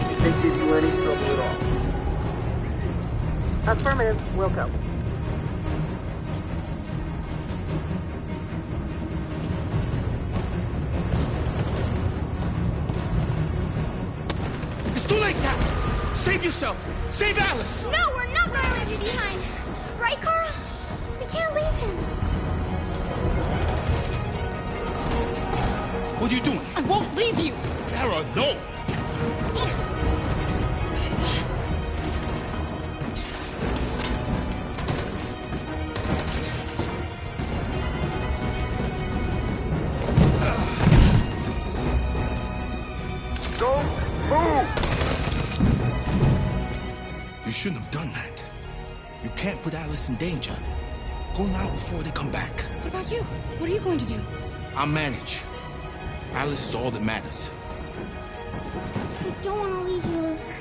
Did they give you any trouble at all? Affirmative. Will come. It's too late now! Save yourself! Save Alice! No, we're not going to leave you behind. Right, Kara? We can't leave him. What are you doing? I won't leave you. Kara, no! Don't move! You shouldn't have done that. You can't put Alice in danger. Go now before they come back. What about you? What are you going to do? I'll manage. Alice is all that matters. I don't want to leave you, Luther.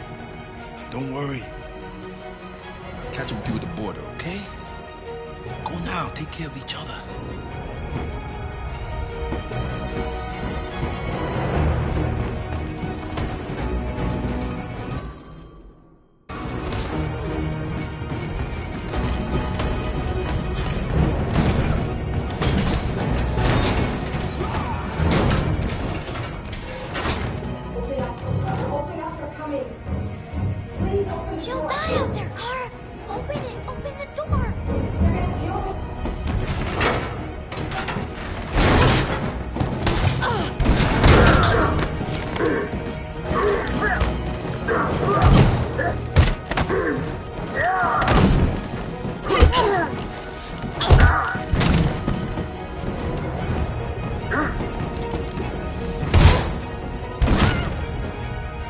Don't worry. I'll catch up with you at the border, okay? Go now. Take care of each other. She'll die out there, Kara. Open it. Open the door.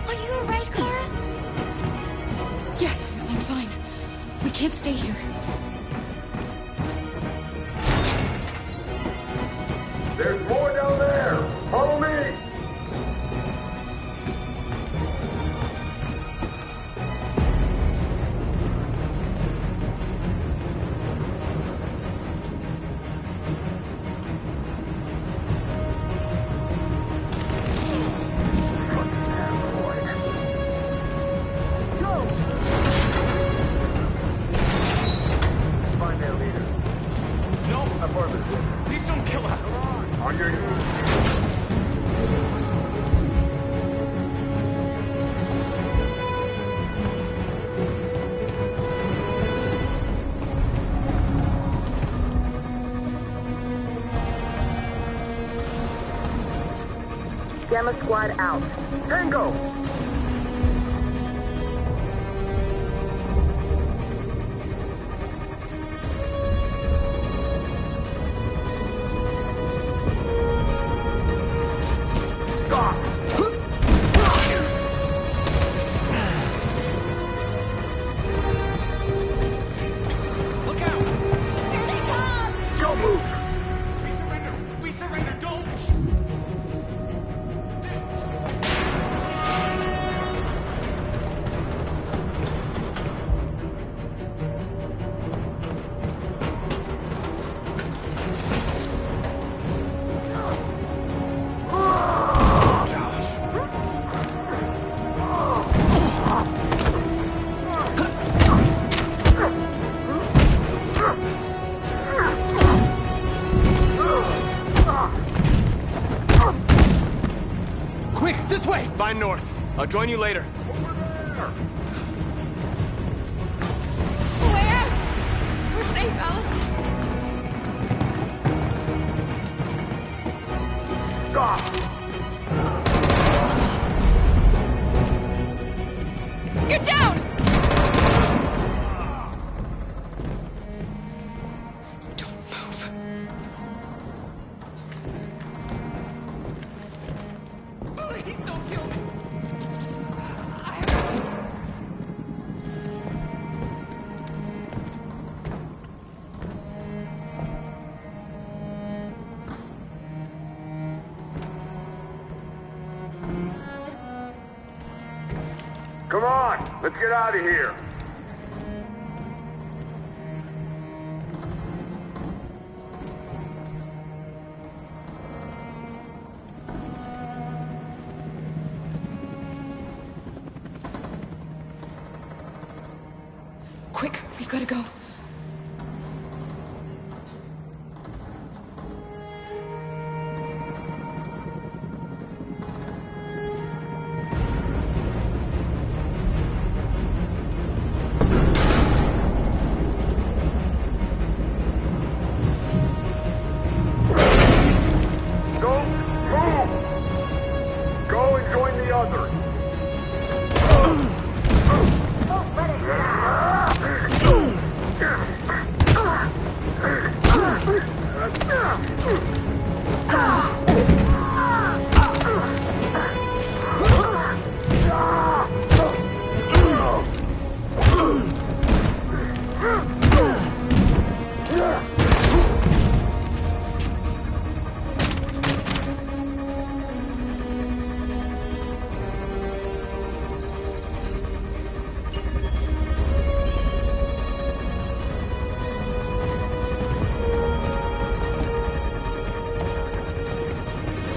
Are you alright, Kara? Yes, I'm fine. We can't stay here. There's more down there. Follow me. Find their leader. No! Affirmative. Please don't kill us! On your knees. Gamma Squad out. Tango! Stop! Look out! Here they come! Don't move! We surrender! We surrender! Don't! way! Find north. I'll join you later. Way out! We're safe, Alice. Stop! Get down! Don't move. Please don't kill me. Come on, let's get out of here. Quick, we've got to go. Don't move! Go and join the others.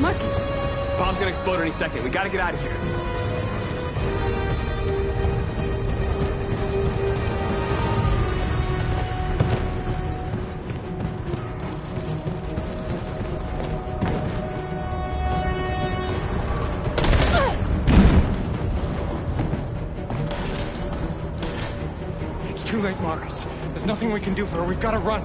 Marcus! Bomb's gonna explode any second. We gotta get out of here. It's too late, Marcus. There's nothing we can do for her. We've got to run.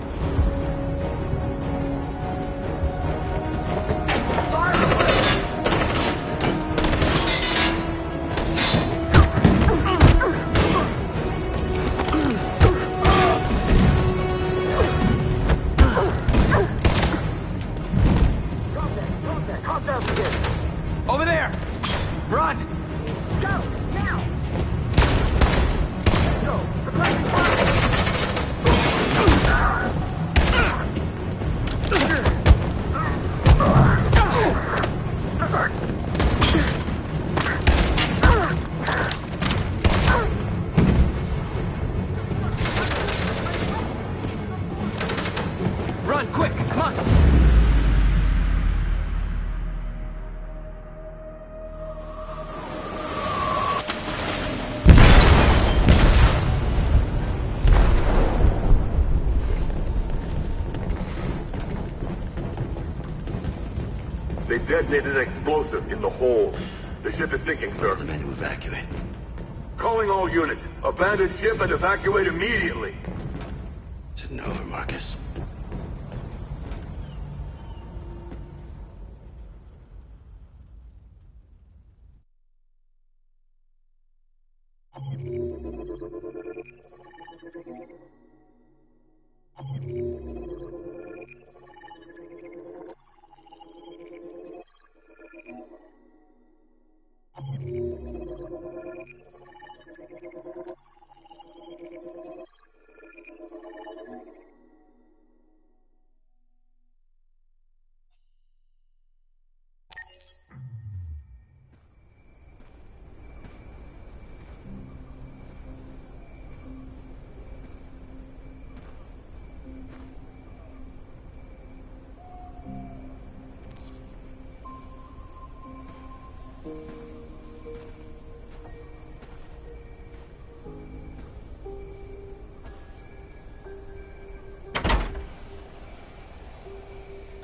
Over there! Run! Go, now! Go, the plastic Run, quick! Come on! They detonated an explosive in the hold. The ship is sinking, sir. The men to evacuate. Calling all units. Abandon ship and evacuate immediately. Sitting over, Marcus.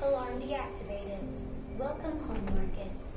Alarm deactivated. Welcome home, Marcus.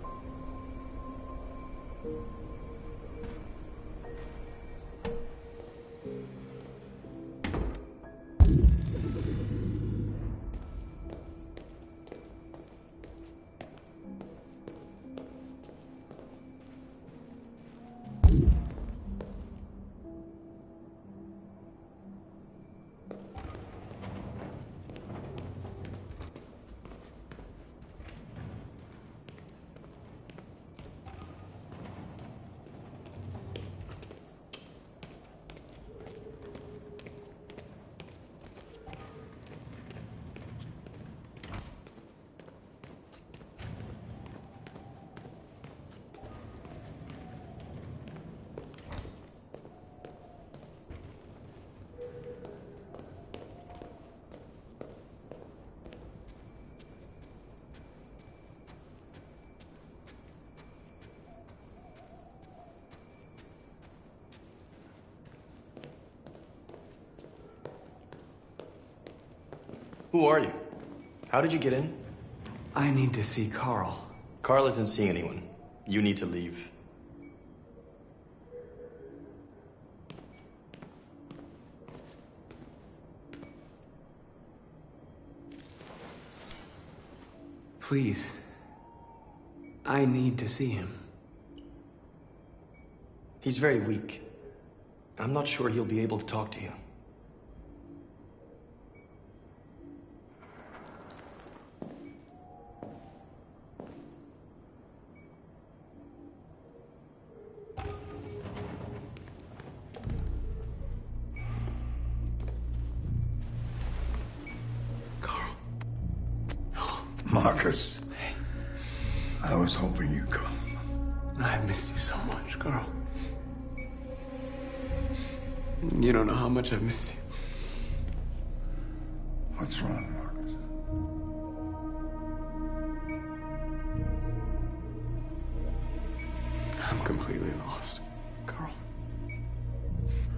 Who are you? How did you get in? I need to see Carl. Carl isn't seeing anyone. You need to leave. Please. I need to see him. He's very weak. I'm not sure he'll be able to talk to you. Marcus, I was hoping you'd come. I missed you so much, Carl. You don't know how much I've missed you. What's wrong, Marcus? I'm completely lost, Carl.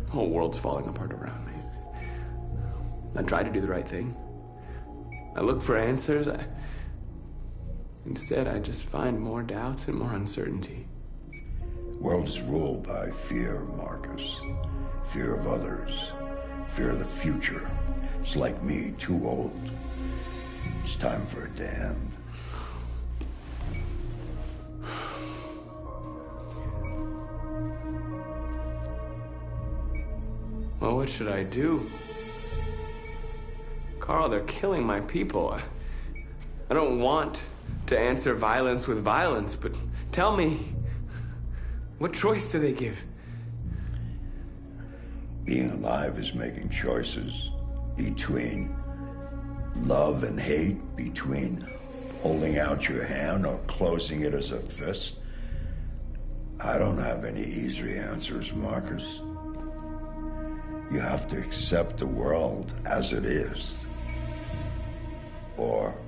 The whole world's falling apart around me. I tried to do the right thing. I look for answers. Instead, I just find more doubts and more uncertainty. World is ruled by fear, Marcus. Fear of others. Fear of the future. It's like me, too old. It's time for a damn. Well, what should I do? Carl, they're killing my people. I don't want to answer violence with violence, but tell me, what choice do they give? Being alive is making choices between love and hate, between holding out your hand or closing it as a fist. I don't have any easy answers, Marcus. You have to accept the world as it is, or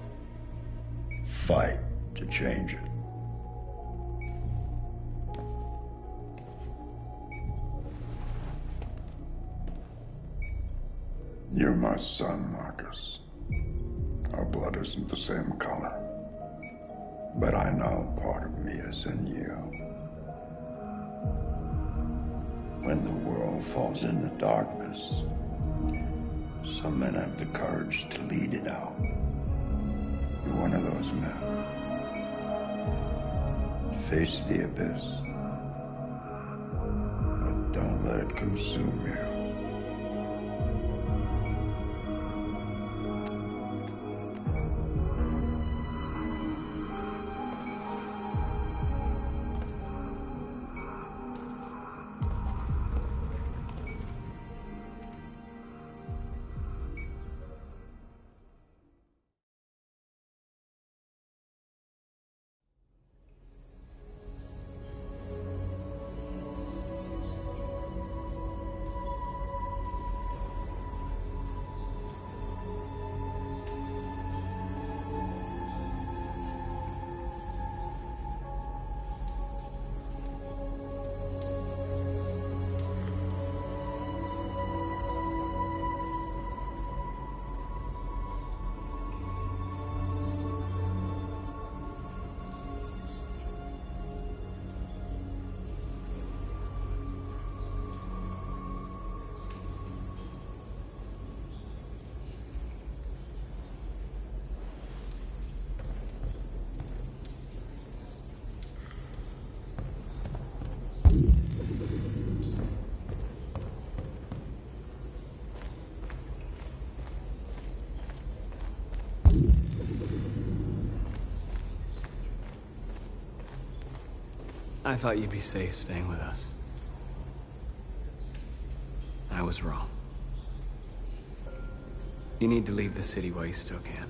fight to change it. You're my son, Marcus. Our blood isn't the same color, but I know part of me is in you. When the world falls into darkness, some men have the courage to lead it out. You're one of those men. Face the abyss, but don't let it consume you. I thought you'd be safe staying with us. I was wrong. You need to leave the city while you still can.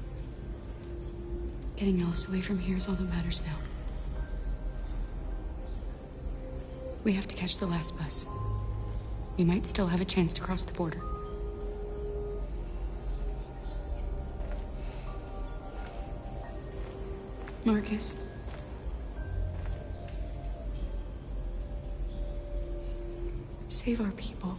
Getting Alice away from here is all that matters now. We have to catch the last bus. We might still have a chance to cross the border. Marcus. Save our people.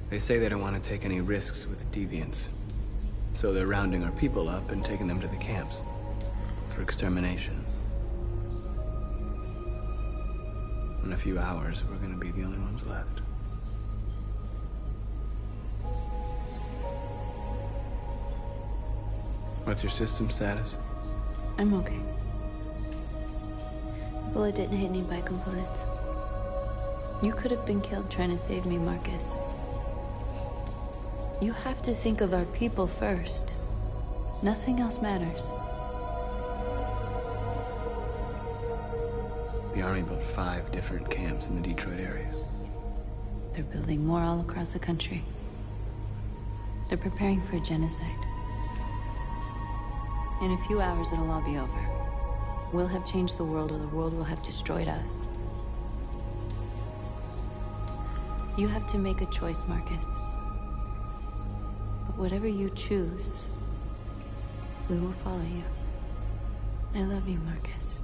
They say they don't want to take any risks with deviants. So they're rounding our people up and taking them to the camps for extermination. In a few hours, we're gonna be the only ones left. What's your system status? I'm okay. Bullet didn't hit any bike components. You could have been killed trying to save me, Marcus. You have to think of our people first. Nothing else matters. The Army built 5 different camps in the Detroit area. They're building more all across the country. They're preparing for a genocide. In a few hours, it'll all be over. We'll have changed the world, or the world will have destroyed us. You have to make a choice, Marcus. Whatever you choose, we will follow you. I love you, Marcus.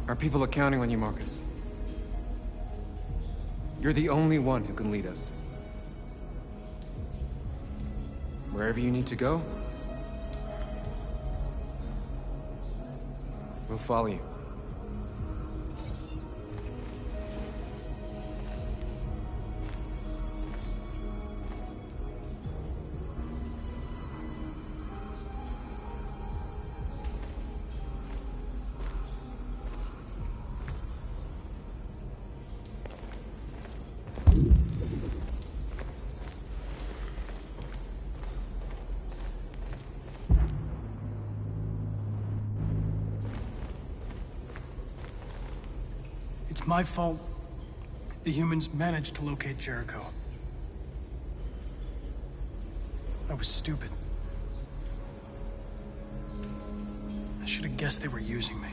Our people are counting on you, Marcus. You're the only one who can lead us. Wherever you need to go, we'll follow you. It's my fault the humans managed to locate Jericho. I was stupid. I should have guessed they were using me.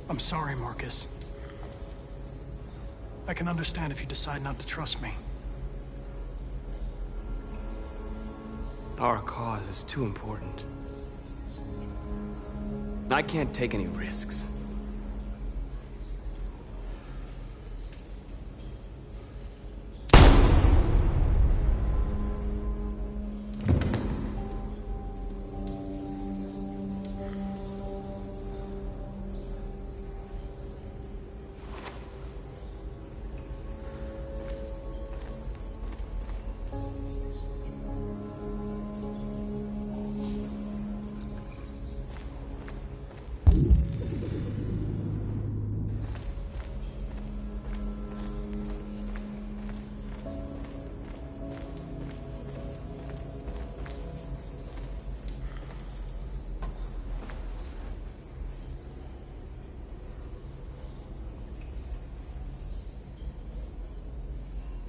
I'm sorry, Marcus. I can understand if you decide not to trust me. Our cause is too important. I can't take any risks.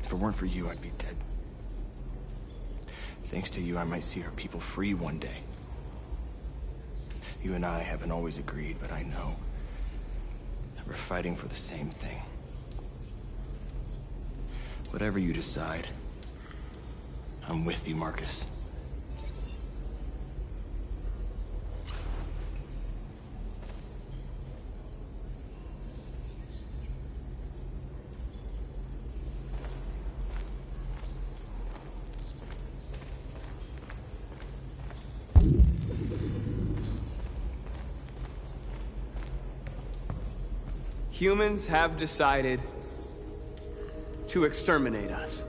If it weren't for you, I'd be dead. Thanks to you, I might see our people free one day. You and I haven't always agreed, but I know that we're fighting for the same thing. Whatever you decide, I'm with you, Marcus. Humans have decided to exterminate us.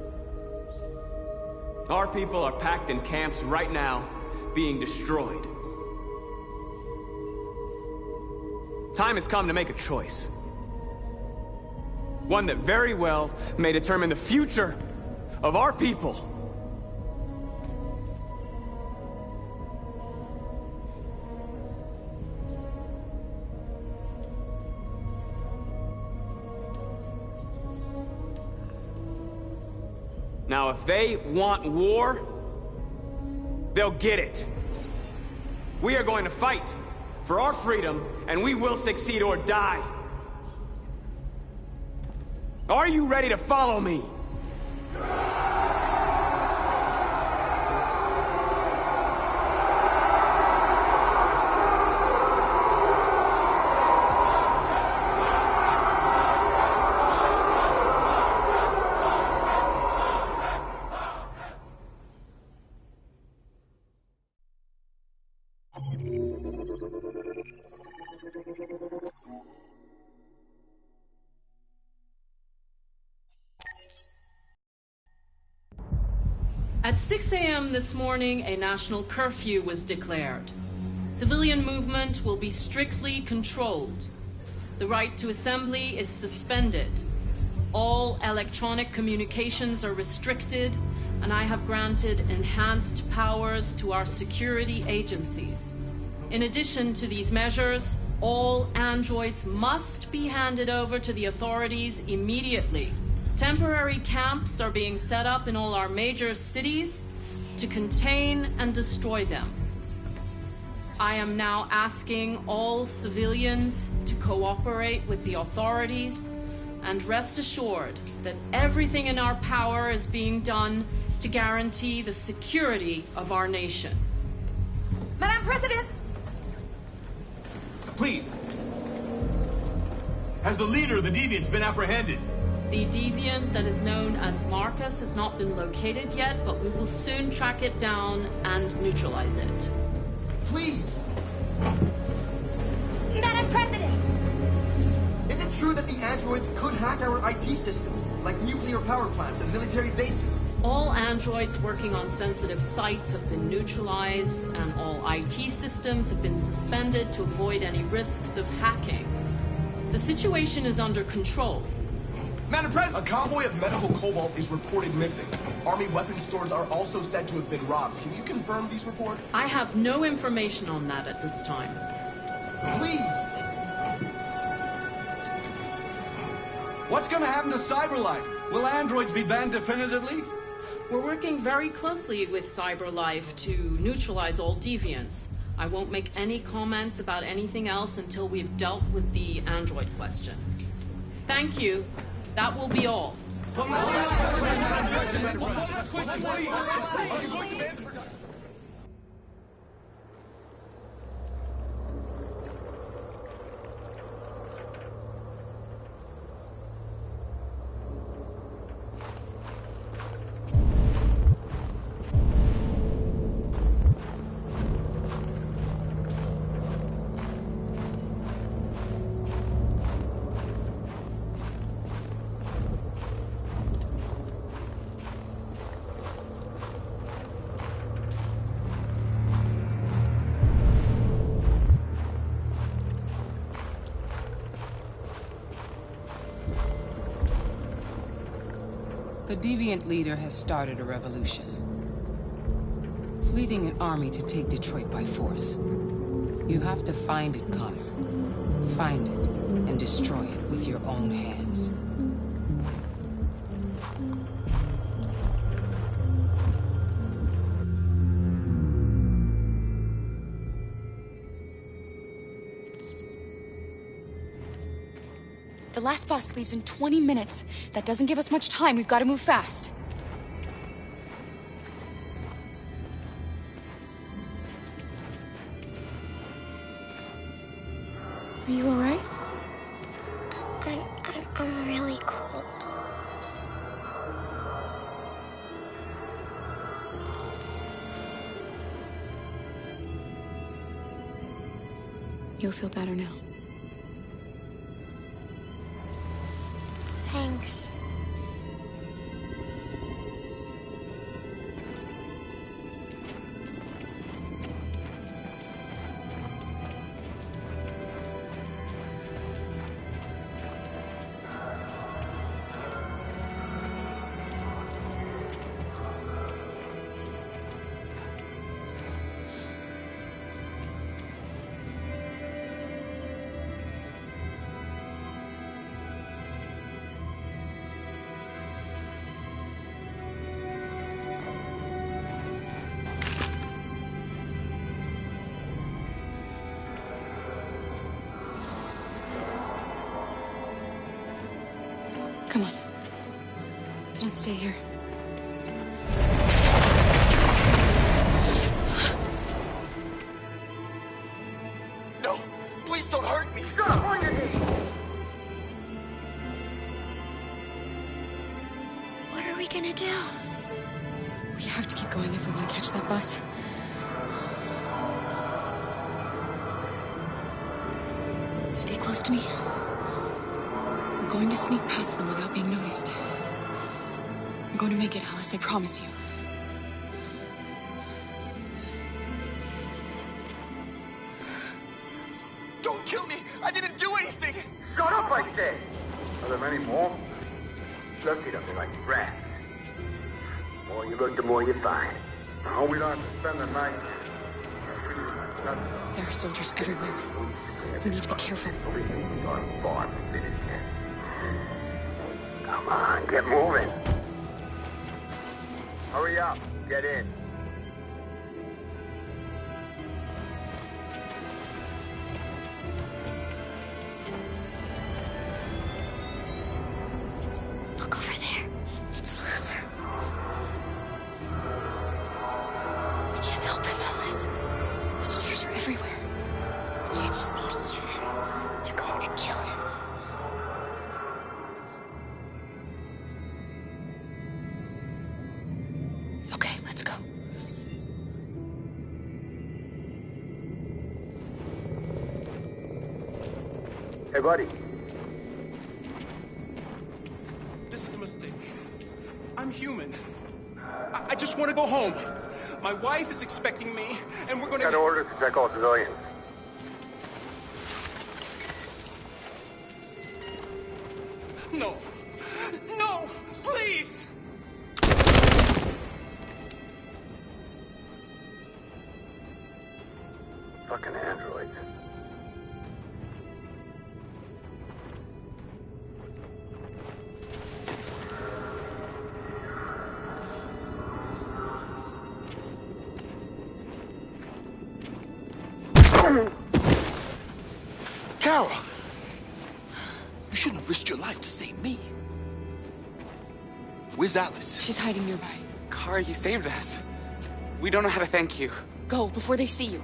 Our people are packed in camps right now, being destroyed. Time has come to make a choice. One that very well may determine the future of our people. Now, if they want war, they'll get it. We are going to fight for our freedom, and we will succeed or die. Are you ready to follow me? At 6 a.m. this morning, a national curfew was declared. Civilian movement will be strictly controlled. The right to assembly is suspended. All electronic communications are restricted, and I have granted enhanced powers to our security agencies. In addition to these measures, all androids must be handed over to the authorities immediately. Temporary camps are being set up in all our major cities to contain and destroy them. I am now asking all civilians to cooperate with the authorities and rest assured that everything in our power is being done to guarantee the security of our nation. Madam President! Please. Has the leader of the Deviants been apprehended? The deviant that is known as Marcus has not been located yet, but we will soon track it down and neutralize it. Please! Madam President! Is it true that the androids could hack our IT systems, like nuclear power plants and military bases? All androids working on sensitive sites have been neutralized, and all IT systems have been suspended to avoid any risks of hacking. The situation is under control. Madam President! A convoy of medical cobalt is reported missing. Army weapons stores are also said to have been robbed. Can you confirm these reports? I have no information on that at this time. Please! What's gonna happen to CyberLife? Will androids be banned definitively? We're working very closely with CyberLife to neutralize all deviants. I won't make any comments about anything else until we've dealt with the android question. Thank you. That will be all. The deviant leader has started a revolution. It's leading an army to take Detroit by force. You have to find it, Connor. Find it and destroy it with your own hands. The last bus leaves in 20 minutes. That doesn't give us much time. We've got to move fast. Are you all right? I'm really cold. You'll feel better now. Thanks. Come on. Let's not stay here. No! Please don't hurt me! Shut up on your knees! What are we gonna do? We have to keep going if we want to catch that bus. Stay close to me. We're going to sneak past them without being noticed. We're going to make it, Alice, I promise you. Don't kill me! I didn't do anything! Shut up, I say! Are there many more? Look at them, they're like rats. The more you look, the more you find. I hope we don't have to spend the night. There are soldiers everywhere. We need to be careful. Come on, get moving. Hurry up, get in. Look over there. It's Luther. We can't help him, Alice. The soldiers are everywhere. We can't just leave him. They're going to kill him. Okay, let's go. Hey, buddy. This is a mistake. I'm human. I just want to go home. My wife is expecting me, and we're gonna... Got orders to check all civilians. No. No! Please! Fucking androids. Kara! You shouldn't have risked your life to save me. Where's Alice? She's hiding nearby. Kara, you saved us. We don't know how to thank you. Go, before they see you.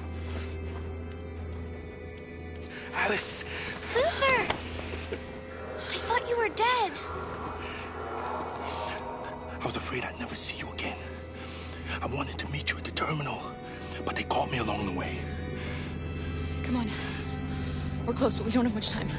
Alice! Luther! I thought you were dead. I was afraid I'd never see you again. I wanted to meet you at the terminal, but they caught me along the way. Come on. We're close, but we don't have much time.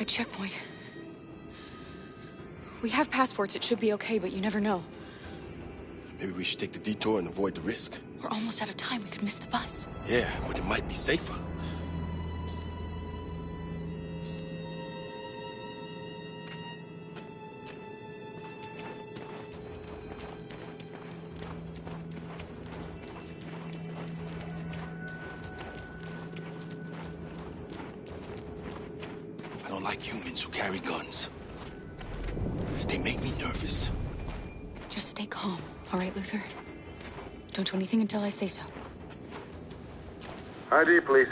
A checkpoint. We have passports, it should be okay, but you never know. Maybe we should take the detour and avoid the risk. We're almost out of time, we could miss the bus. Yeah, but it might be safer. I don't like humans who carry guns. They make me nervous. Just stay calm, all right, Luther? Don't do anything until I say so. ID, please.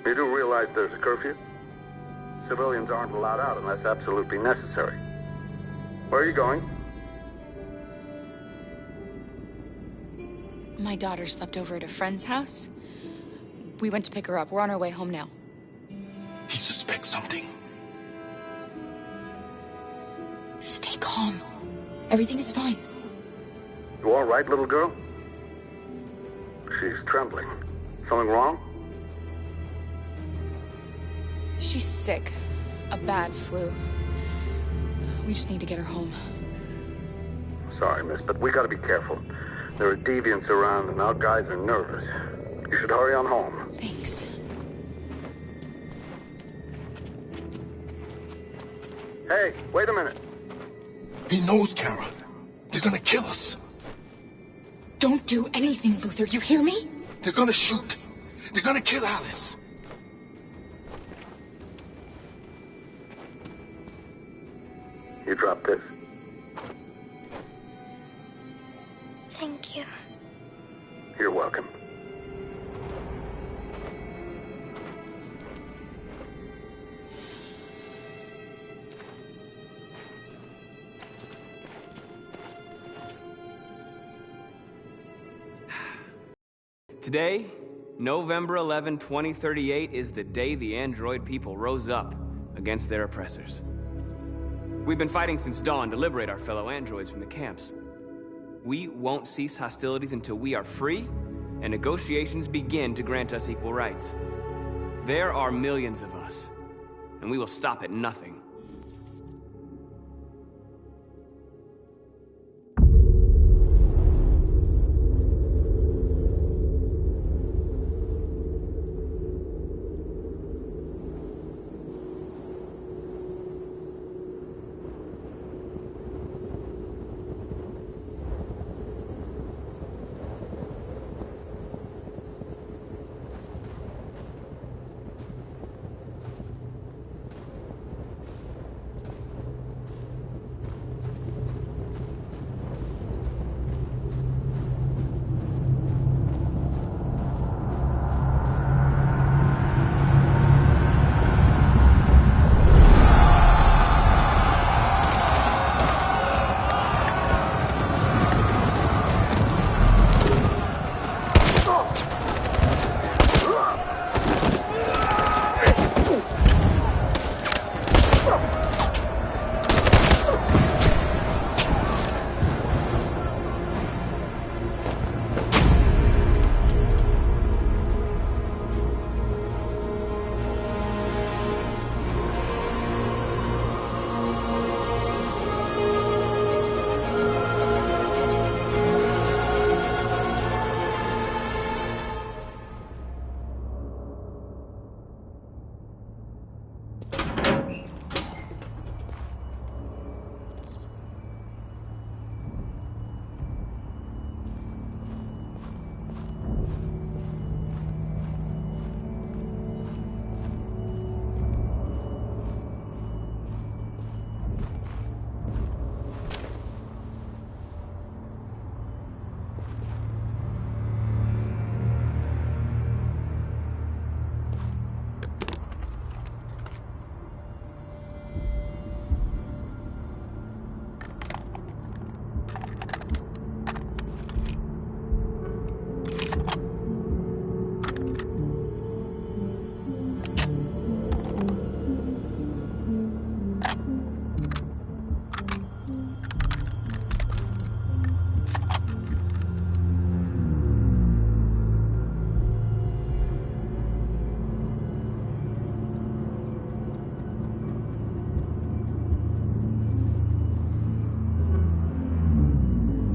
You do realize there's a curfew? Civilians aren't allowed out unless absolutely necessary. Where are you going? My daughter slept over at a friend's house. We went to pick her up. We're on our way home now. He suspects something. Stay calm. Everything is fine. You all right, little girl? She's trembling. Something wrong? She's sick. A bad flu. We just need to get her home. Sorry, miss, but we gotta be careful. There are deviants around and our guys are nervous. You should hurry on home. Thanks. Hey, wait a minute. He knows, Kara. They're gonna kill us. Don't do anything, Luther. You hear me? They're gonna shoot. They're gonna kill Alice. You drop this. Thank you. You're welcome. Today, November 11, 2038, is the day the android people rose up against their oppressors. We've been fighting since dawn to liberate our fellow androids from the camps. We won't cease hostilities until we are free and negotiations begin to grant us equal rights. There are millions of us, and we will stop at nothing.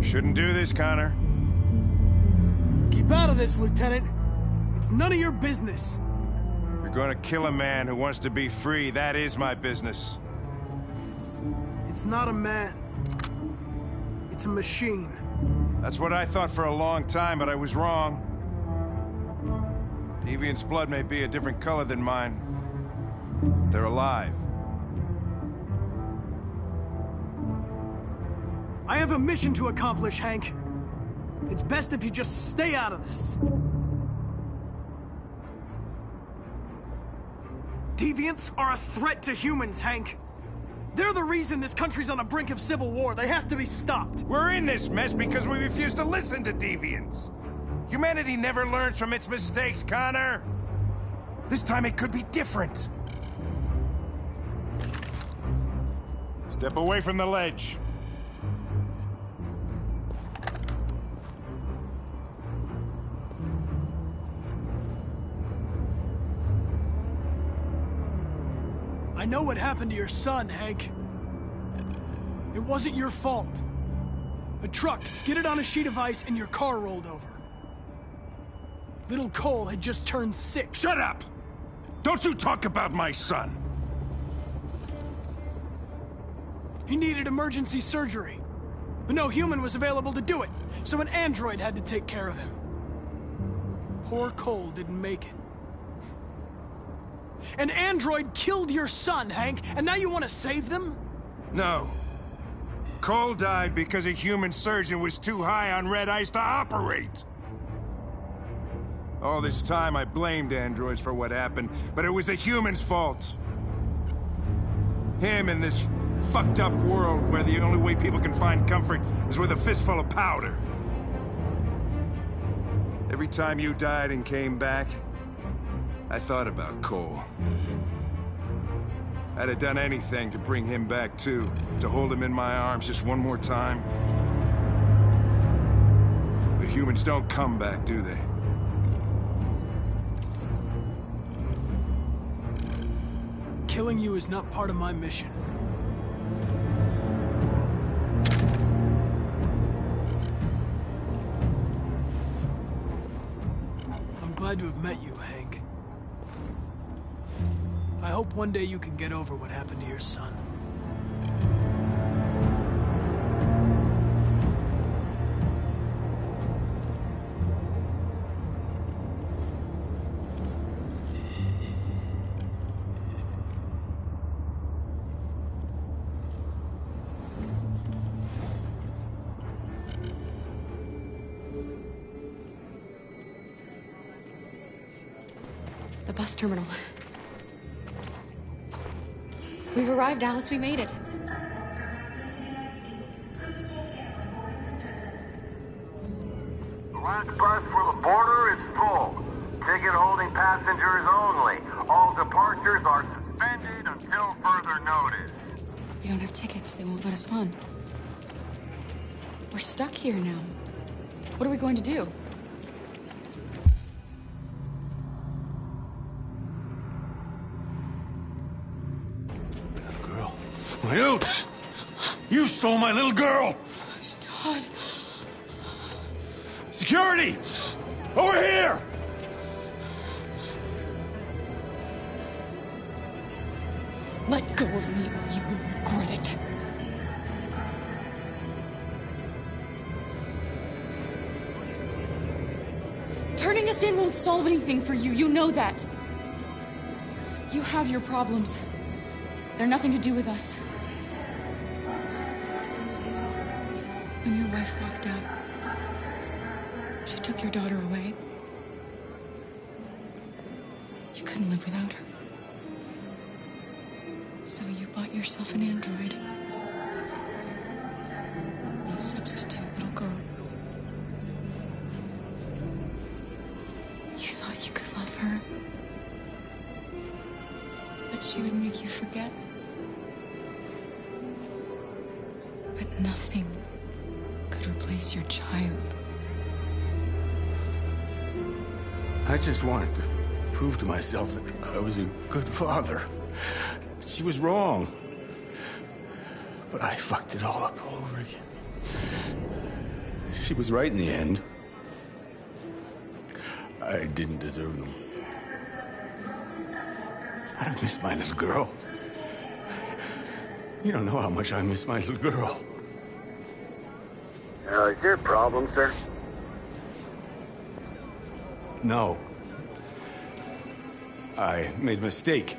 Shouldn't do this, Connor. Keep out of this, Lieutenant. It's none of your business. You're gonna kill a man who wants to be free. That is my business. It's not a man. It's a machine. That's what I thought for a long time, but I was wrong. Deviant's blood may be a different color than mine. They're alive. I have a mission to accomplish, Hank. It's best if you just stay out of this. Deviants are a threat to humans, Hank. They're the reason this country's on the brink of civil war. They have to be stopped. We're in this mess because we refuse to listen to deviants. Humanity never learns from its mistakes, Connor. This time it could be different. Step away from the ledge. I know what happened to your son, Hank. It wasn't your fault. A truck skidded on a sheet of ice and your car rolled over. Little Cole had just turned 6. Shut up! Don't you talk about my son! He needed emergency surgery, but no human was available to do it, so an android had to take care of him. Poor Cole didn't make it. An android killed your son, Hank, and now you want to save them? No. Cole died because a human surgeon was too high on red ice to operate. All this time I blamed androids for what happened, but it was the human's fault. Him in this fucked up world where the only way people can find comfort is with a fistful of powder. Every time you died and came back, I thought about Cole. I'd have done anything to bring him back too, to hold him in my arms just one more time. But humans don't come back, do they? Killing you is not part of my mission. I'm glad to have met you, Hank. I hope one day you can get over what happened to your son. The bus terminal. We've arrived, Alice. We made it. The last bus for the border is full. Ticket holding passengers only. All departures are suspended until further notice. We don't have tickets. They won't let us on. We're stuck here now. What are we going to do? My little... You stole my little girl! Todd. Security! Over here! Let go of me or you will regret it. Turning us in won't solve anything for you. You know that. You have your problems. They're nothing to do with us. When your wife walked out, she took your daughter away. You couldn't live without her. So you bought yourself an android. A substitute little girl. You thought you could love her. That she would make you forget. But nothing could replace your child. I just wanted to prove to myself that I was a good father. She was wrong. But I fucked it all up all over again. She was right in the end. I didn't deserve them. But I miss my little girl. You don't know how much I miss my little girl. Is there a problem, sir? No. I made a mistake.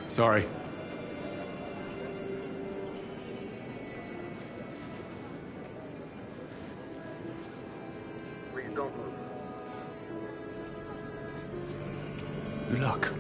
Sorry. Please don't move. Good luck.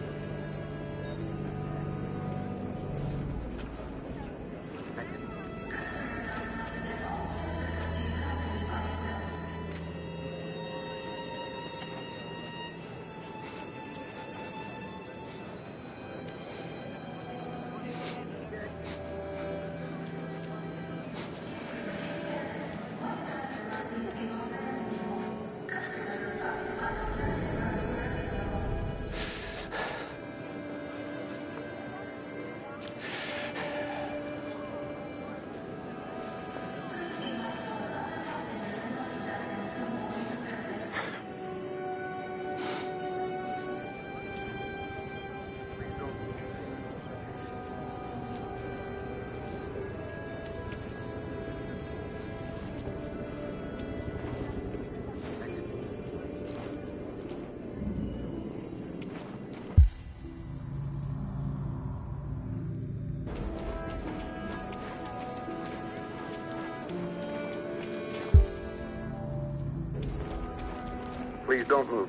Please don't move.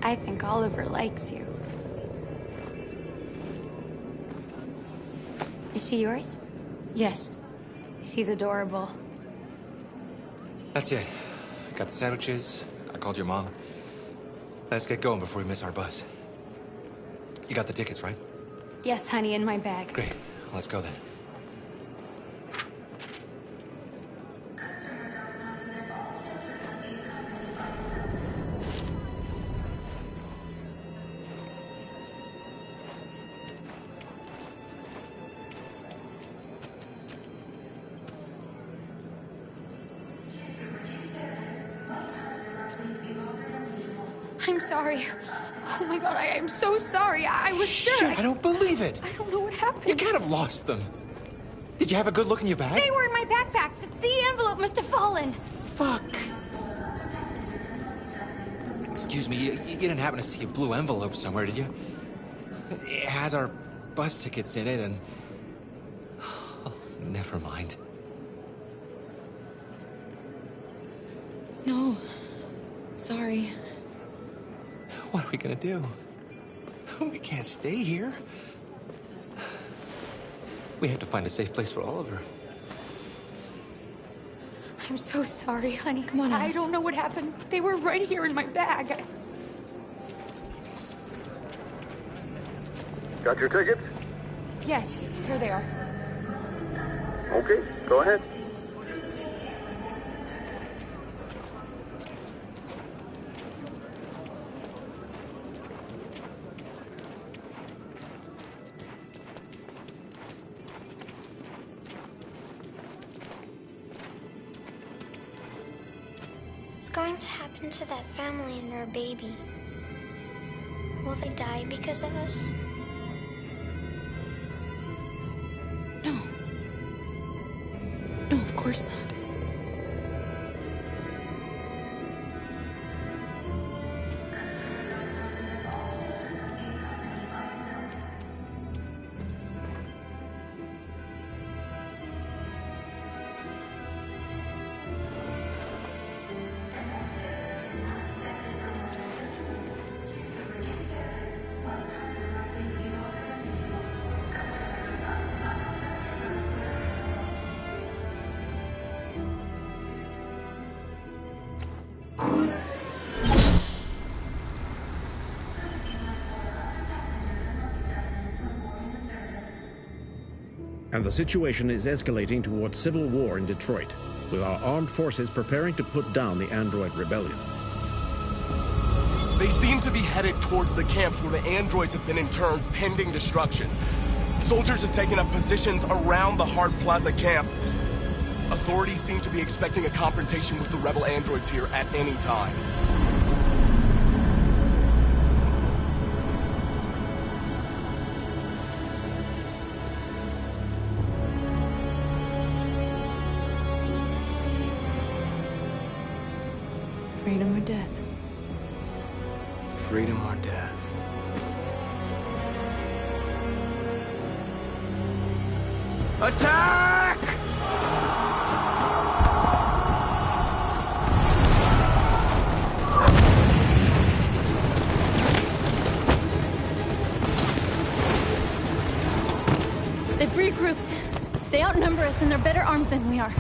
I think Oliver likes you. Is she yours? Yes. She's adorable. That's it. Got the sandwiches. I called your mom. Let's get going before we miss our bus. You got the tickets, right? Yes, honey, in my bag. Great. Let's go then. I'm sorry. Oh my god, I am so sorry. I was sure. Shit, I don't believe it. I don't know what happened. You can't have lost them. Did you have a good look in your bag? They were in my backpack. The envelope must have fallen. Fuck. Excuse me, you didn't happen to see a blue envelope somewhere, did you? It has our bus tickets in it, and... Oh, never mind. No. Sorry. What are we gonna do? We can't stay here. We have to find a safe place for Oliver. I'm so sorry, honey. Come on, I Alice. don't know what happened. They were right here in my bag. Got your tickets? Yes, here they are. Okay, go ahead. What's going to happen to that family and their baby? Will they die because of us? No. No, of course not. and the situation is escalating towards civil war in Detroit, with our armed forces preparing to put down the android rebellion. They seem to be headed towards the camps where the androids have been interned pending destruction. Soldiers have taken up positions around the Hart Plaza camp. Authorities seem to be expecting a confrontation with the rebel androids here at any time. Freedom or death? Freedom or death? Attack! They've regrouped. They outnumber us and they're better armed than we are.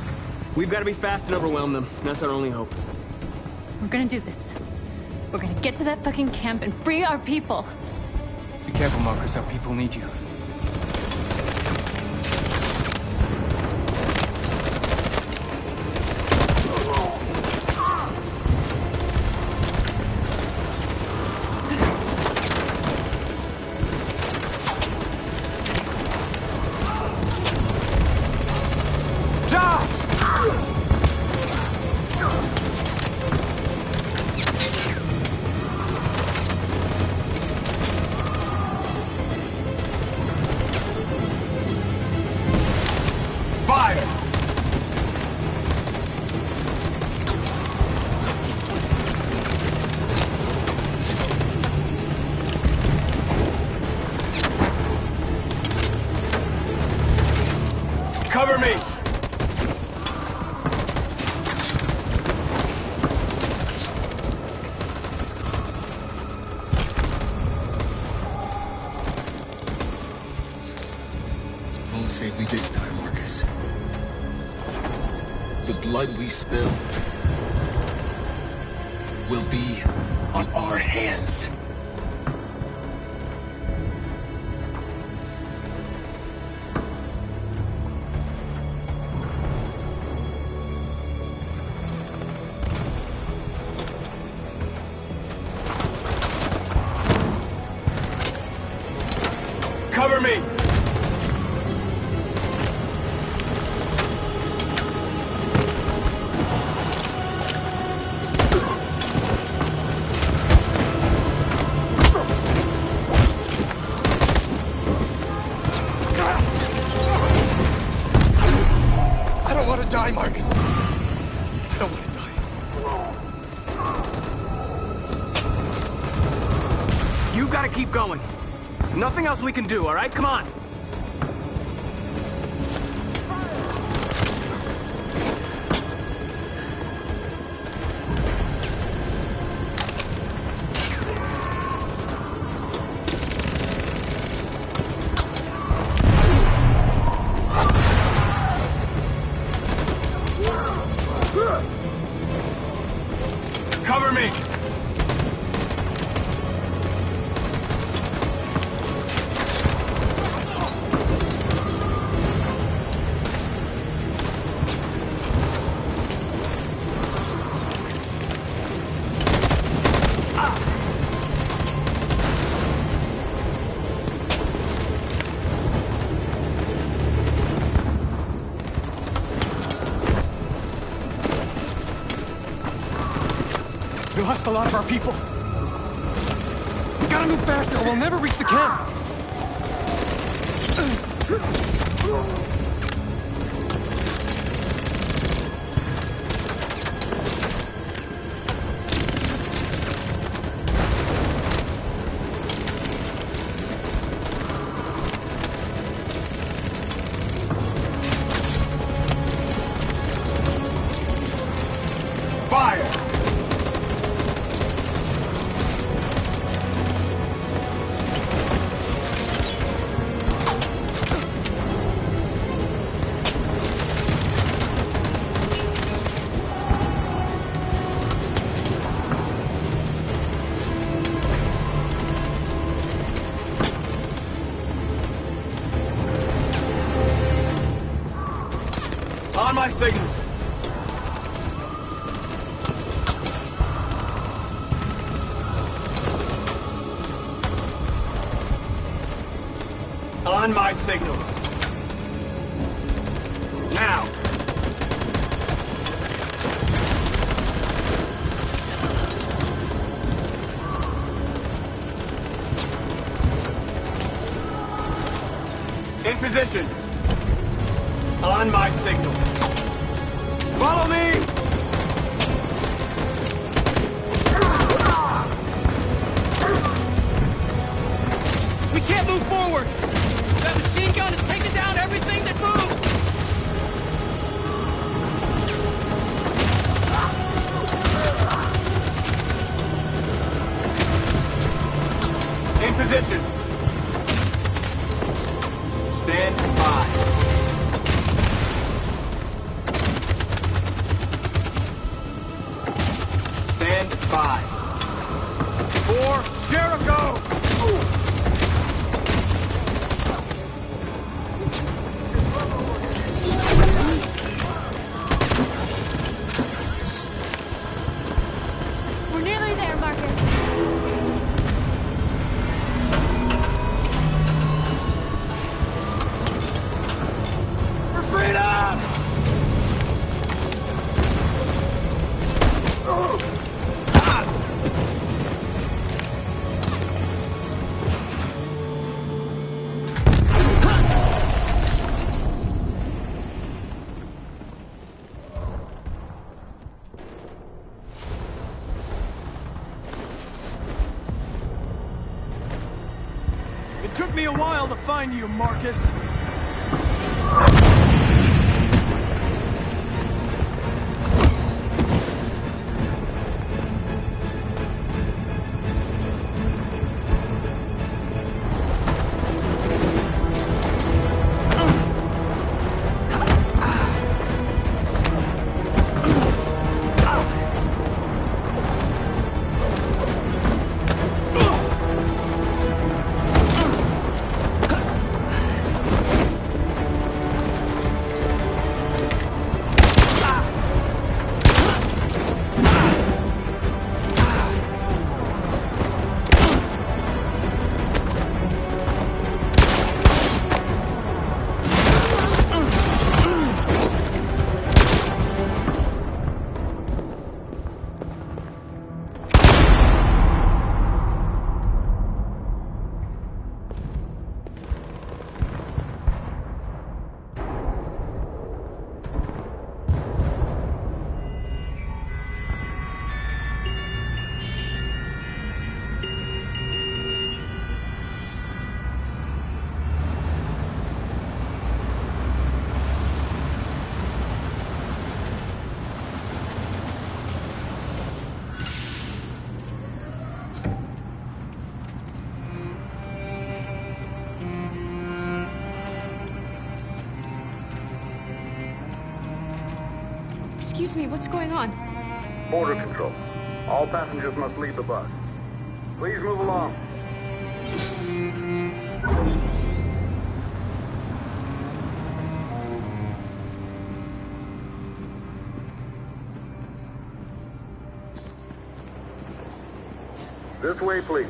We've got to be fast and overwhelm them. That's our only hope. We're gonna do this. We're gonna get to that fucking camp and free our people. Be careful, Marcus. Our people need you. Cover me! Won't save me this time, Marcus. The blood we spill will be on our hands. Cover me! I don't want to die, Marcus. I don't want to die. You gotta keep going. There's nothing else we can do, all right? Come on. Cover me! We lost a lot of our people. We gotta move faster or we'll never reach the camp. Fire! my signal. On my signal. Now. In position. On my signal. Follow me! We can't move forward! That machine gun is taking down everything that moves! In position. Stand by. Stand by. For Jericho! We're nearly there, Marcus. For freedom! It took me a while to find you, Marcus. Excuse me, what's going on? Border control. All passengers must leave the bus. Please move along. This way, please.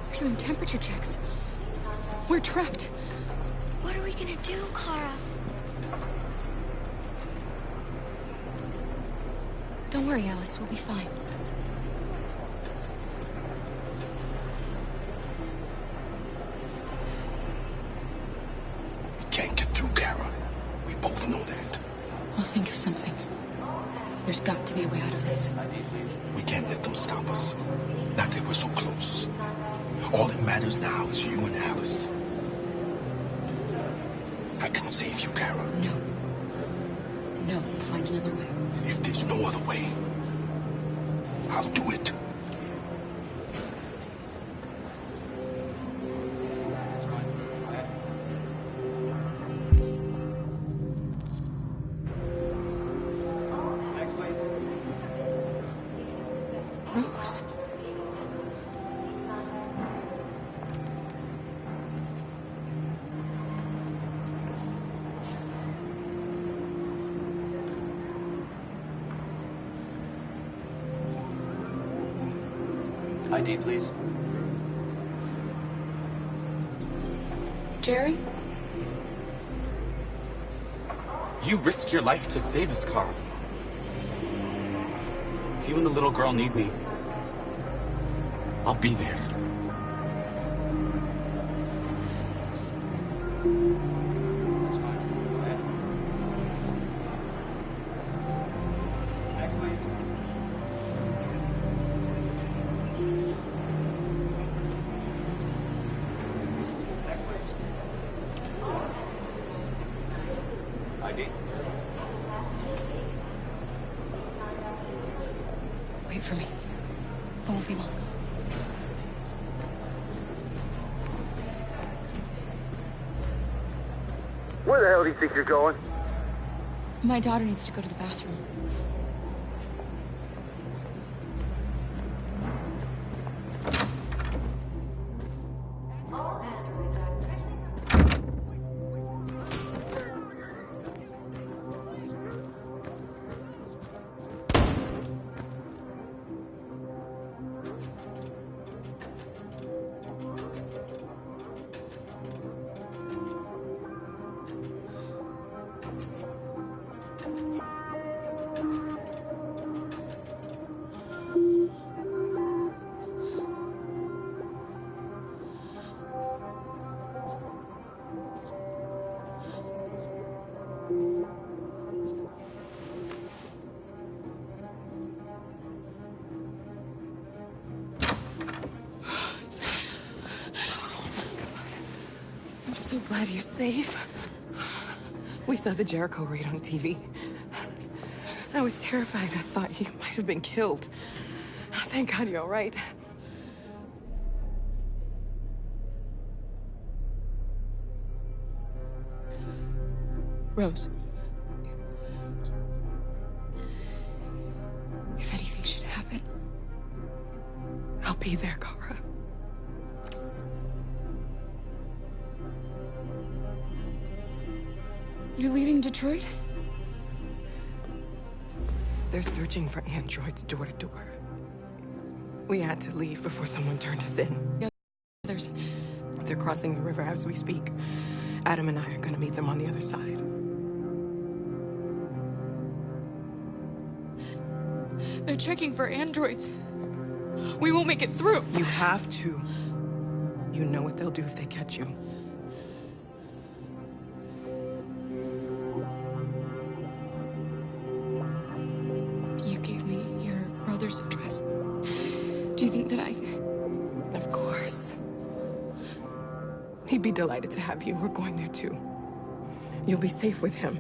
We're doing temperature checks. We're trapped. What are we gonna do, Kara? Don't worry, Alice. We'll be fine. We can't get through, Kara. We both know that. I'll think of something. There's got to be a way out of this. We can't let them stop us. Not that we're so close. All that matters now is you and Alice. I can save you, Kara. No. No, we'll find another way. If there's no other way, I'll do it. Rose. ID, please. Jerry? You risked your life to save us, Carl. If you and the little girl need me, I'll be there. Next, please. Next, please. ID. Wait for me. I won't be long. Where the hell do you think you're going? My daughter needs to go to the bathroom. I'm so glad you're safe. We saw the Jericho raid on TV. I was terrified. I thought you might have been killed. Thank God you're all right. Rose. If anything should happen, I'll be there, Kara. you're leaving Detroit? They're searching for androids door to door. We had to leave before someone turned us in. They're crossing the river as we speak. Adam and I are gonna meet them on the other side. They're checking for androids. We won't make it through. You have to. You know what they'll do if they catch you. You gave me your brother's address. Do you think that I... Of course. He'd be delighted to have you. We're going there too. You'll be safe with him.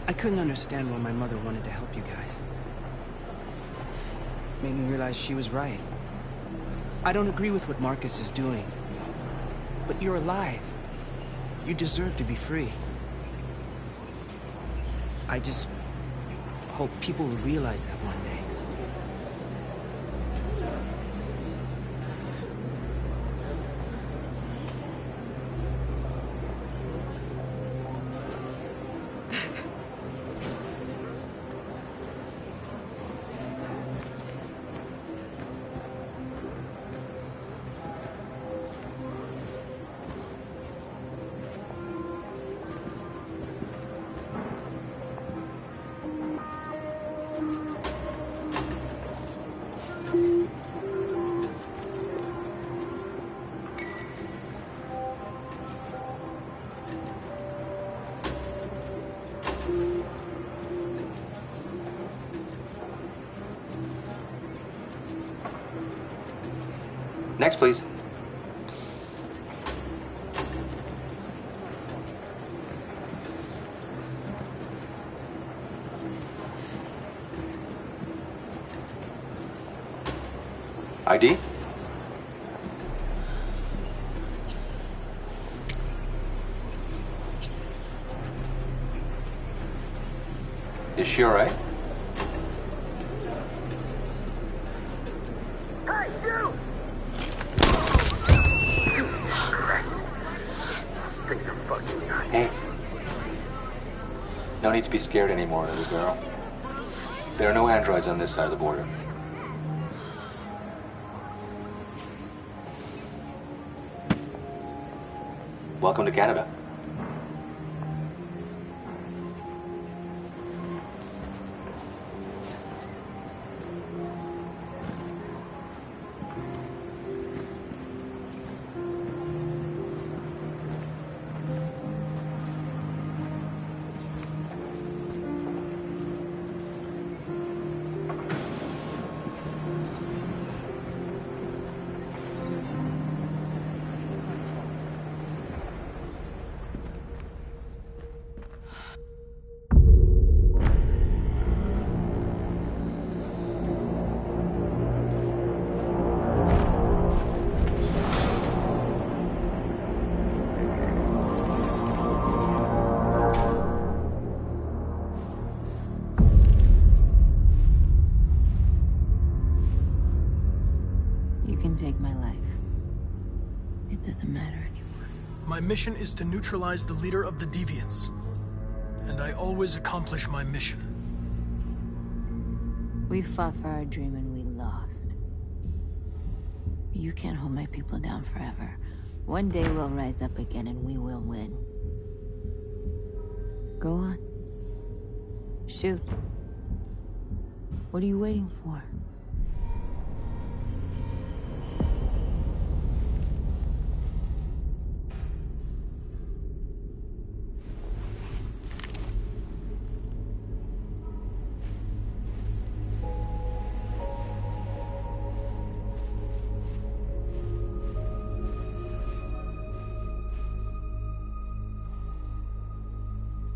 I couldn't understand why my mother wanted to help you guys. Made me realize she was right. I don't agree with what Marcus is doing. But you're alive. You deserve to be free. I just hope people will realize that one day. Next, please. ID? Is she all right? Hey, you! Things are fucking nuts. Hey. No need to be scared anymore, little girl. There are no androids on this side of the border. Welcome to Canada. Take my life. It doesn't matter anymore. My mission is to neutralize the leader of the Deviants. And I always accomplish my mission. We fought for our dream and we lost. You can't hold my people down forever. One day we'll rise up again and we will win. Go on. Shoot. What are you waiting for?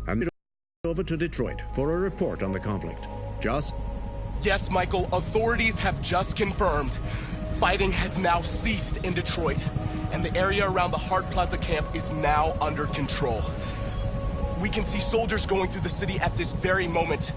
And over to Detroit for a report on the conflict. Joss? Yes, Michael, authorities have just confirmed fighting has now ceased in Detroit, and the area around the Hart Plaza camp is now under control. We can see soldiers going through the city at this very moment,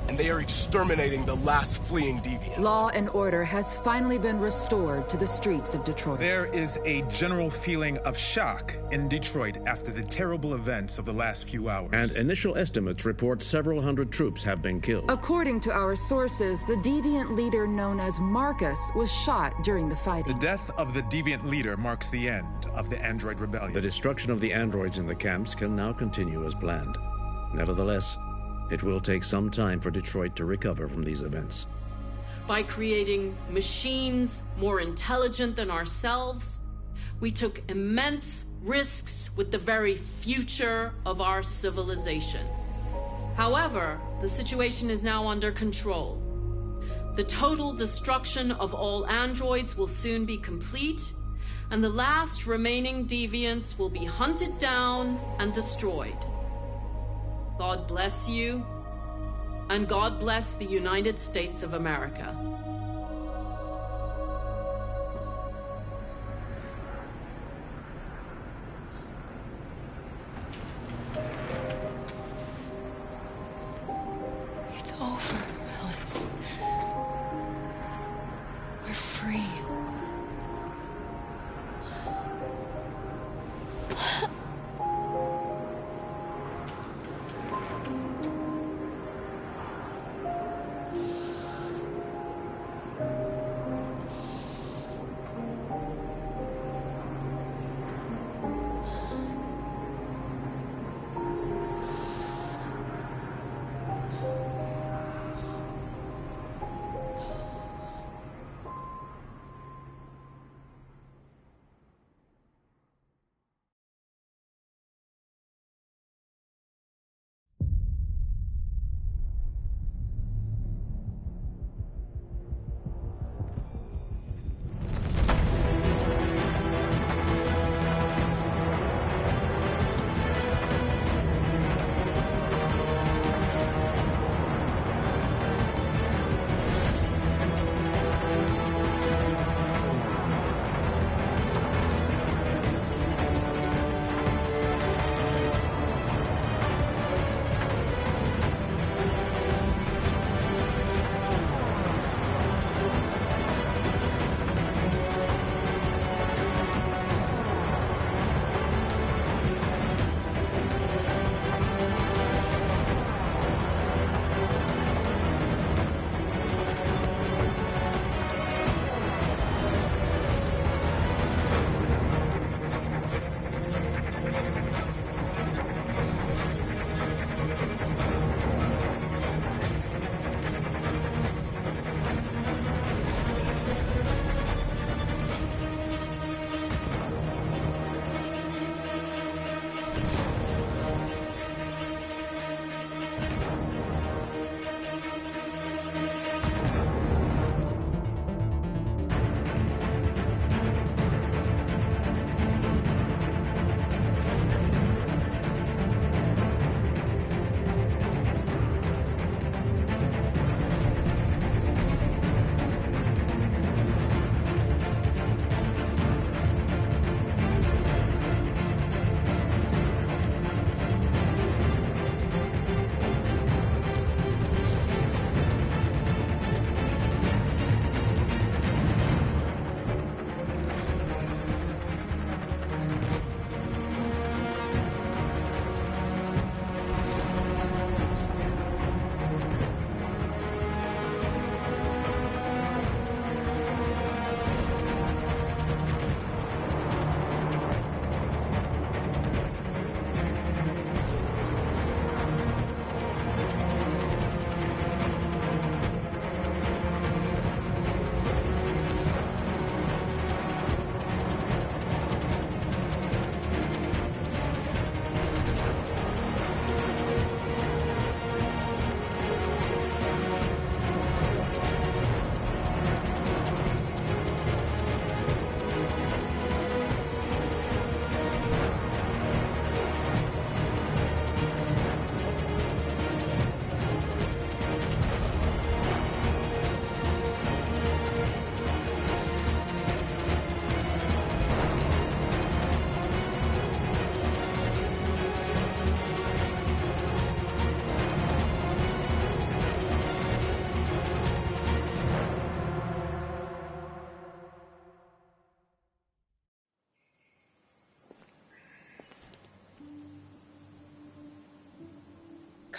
and they are exterminating the last fleeing deviants. Law and order has finally been restored to the streets of Detroit. There is a general feeling of shock in Detroit after the terrible events of the last few hours. And initial estimates report several hundred troops have been killed. According to our sources, the deviant leader known as Marcus was shot during the fighting. The death of the deviant leader marks the end of the android rebellion. The destruction of the androids in the camps can now continue as planned. Nevertheless, it will take some time for Detroit to recover from these events. By creating machines more intelligent than ourselves, we took immense risks with the very future of our civilization. However, the situation is now under control. The total destruction of all androids will soon be complete, and the last remaining deviants will be hunted down and destroyed. God bless you, and God bless the United States of America. It's over, Alice. We're free.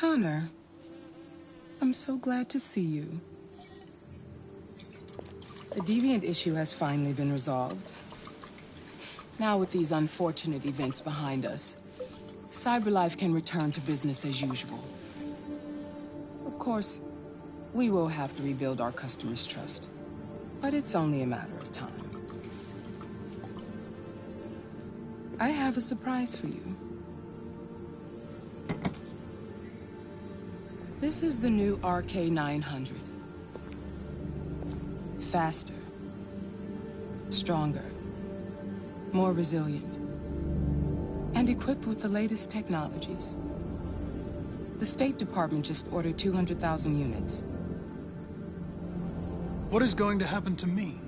Connor, I'm so glad to see you. The Deviant issue has finally been resolved. Now with these unfortunate events behind us, CyberLife can return to business as usual. Of course, we will have to rebuild our customers' trust, but it's only a matter of time. I have a surprise for you. This is the new RK900. Faster, stronger, more resilient, and equipped with the latest technologies. The State Department just ordered 200,000 units. What is going to happen to me?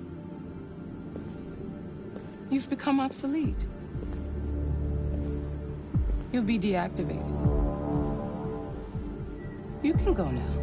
You've become obsolete. You'll be deactivated. You can go now.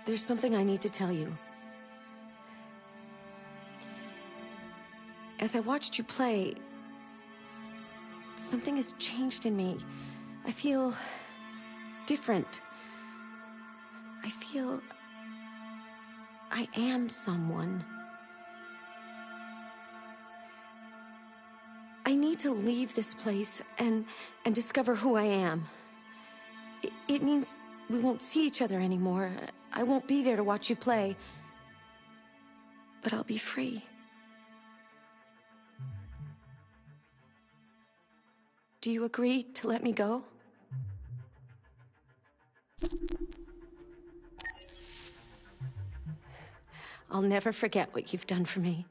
There's something I need to tell you. As I watched you play, something has changed in me. I feel different. I feel I am someone. I need to leave this place and discover who I am. It means we won't see each other anymore. I won't be there to watch you play. But I'll be free. Do you agree to let me go? I'll never forget what you've done for me.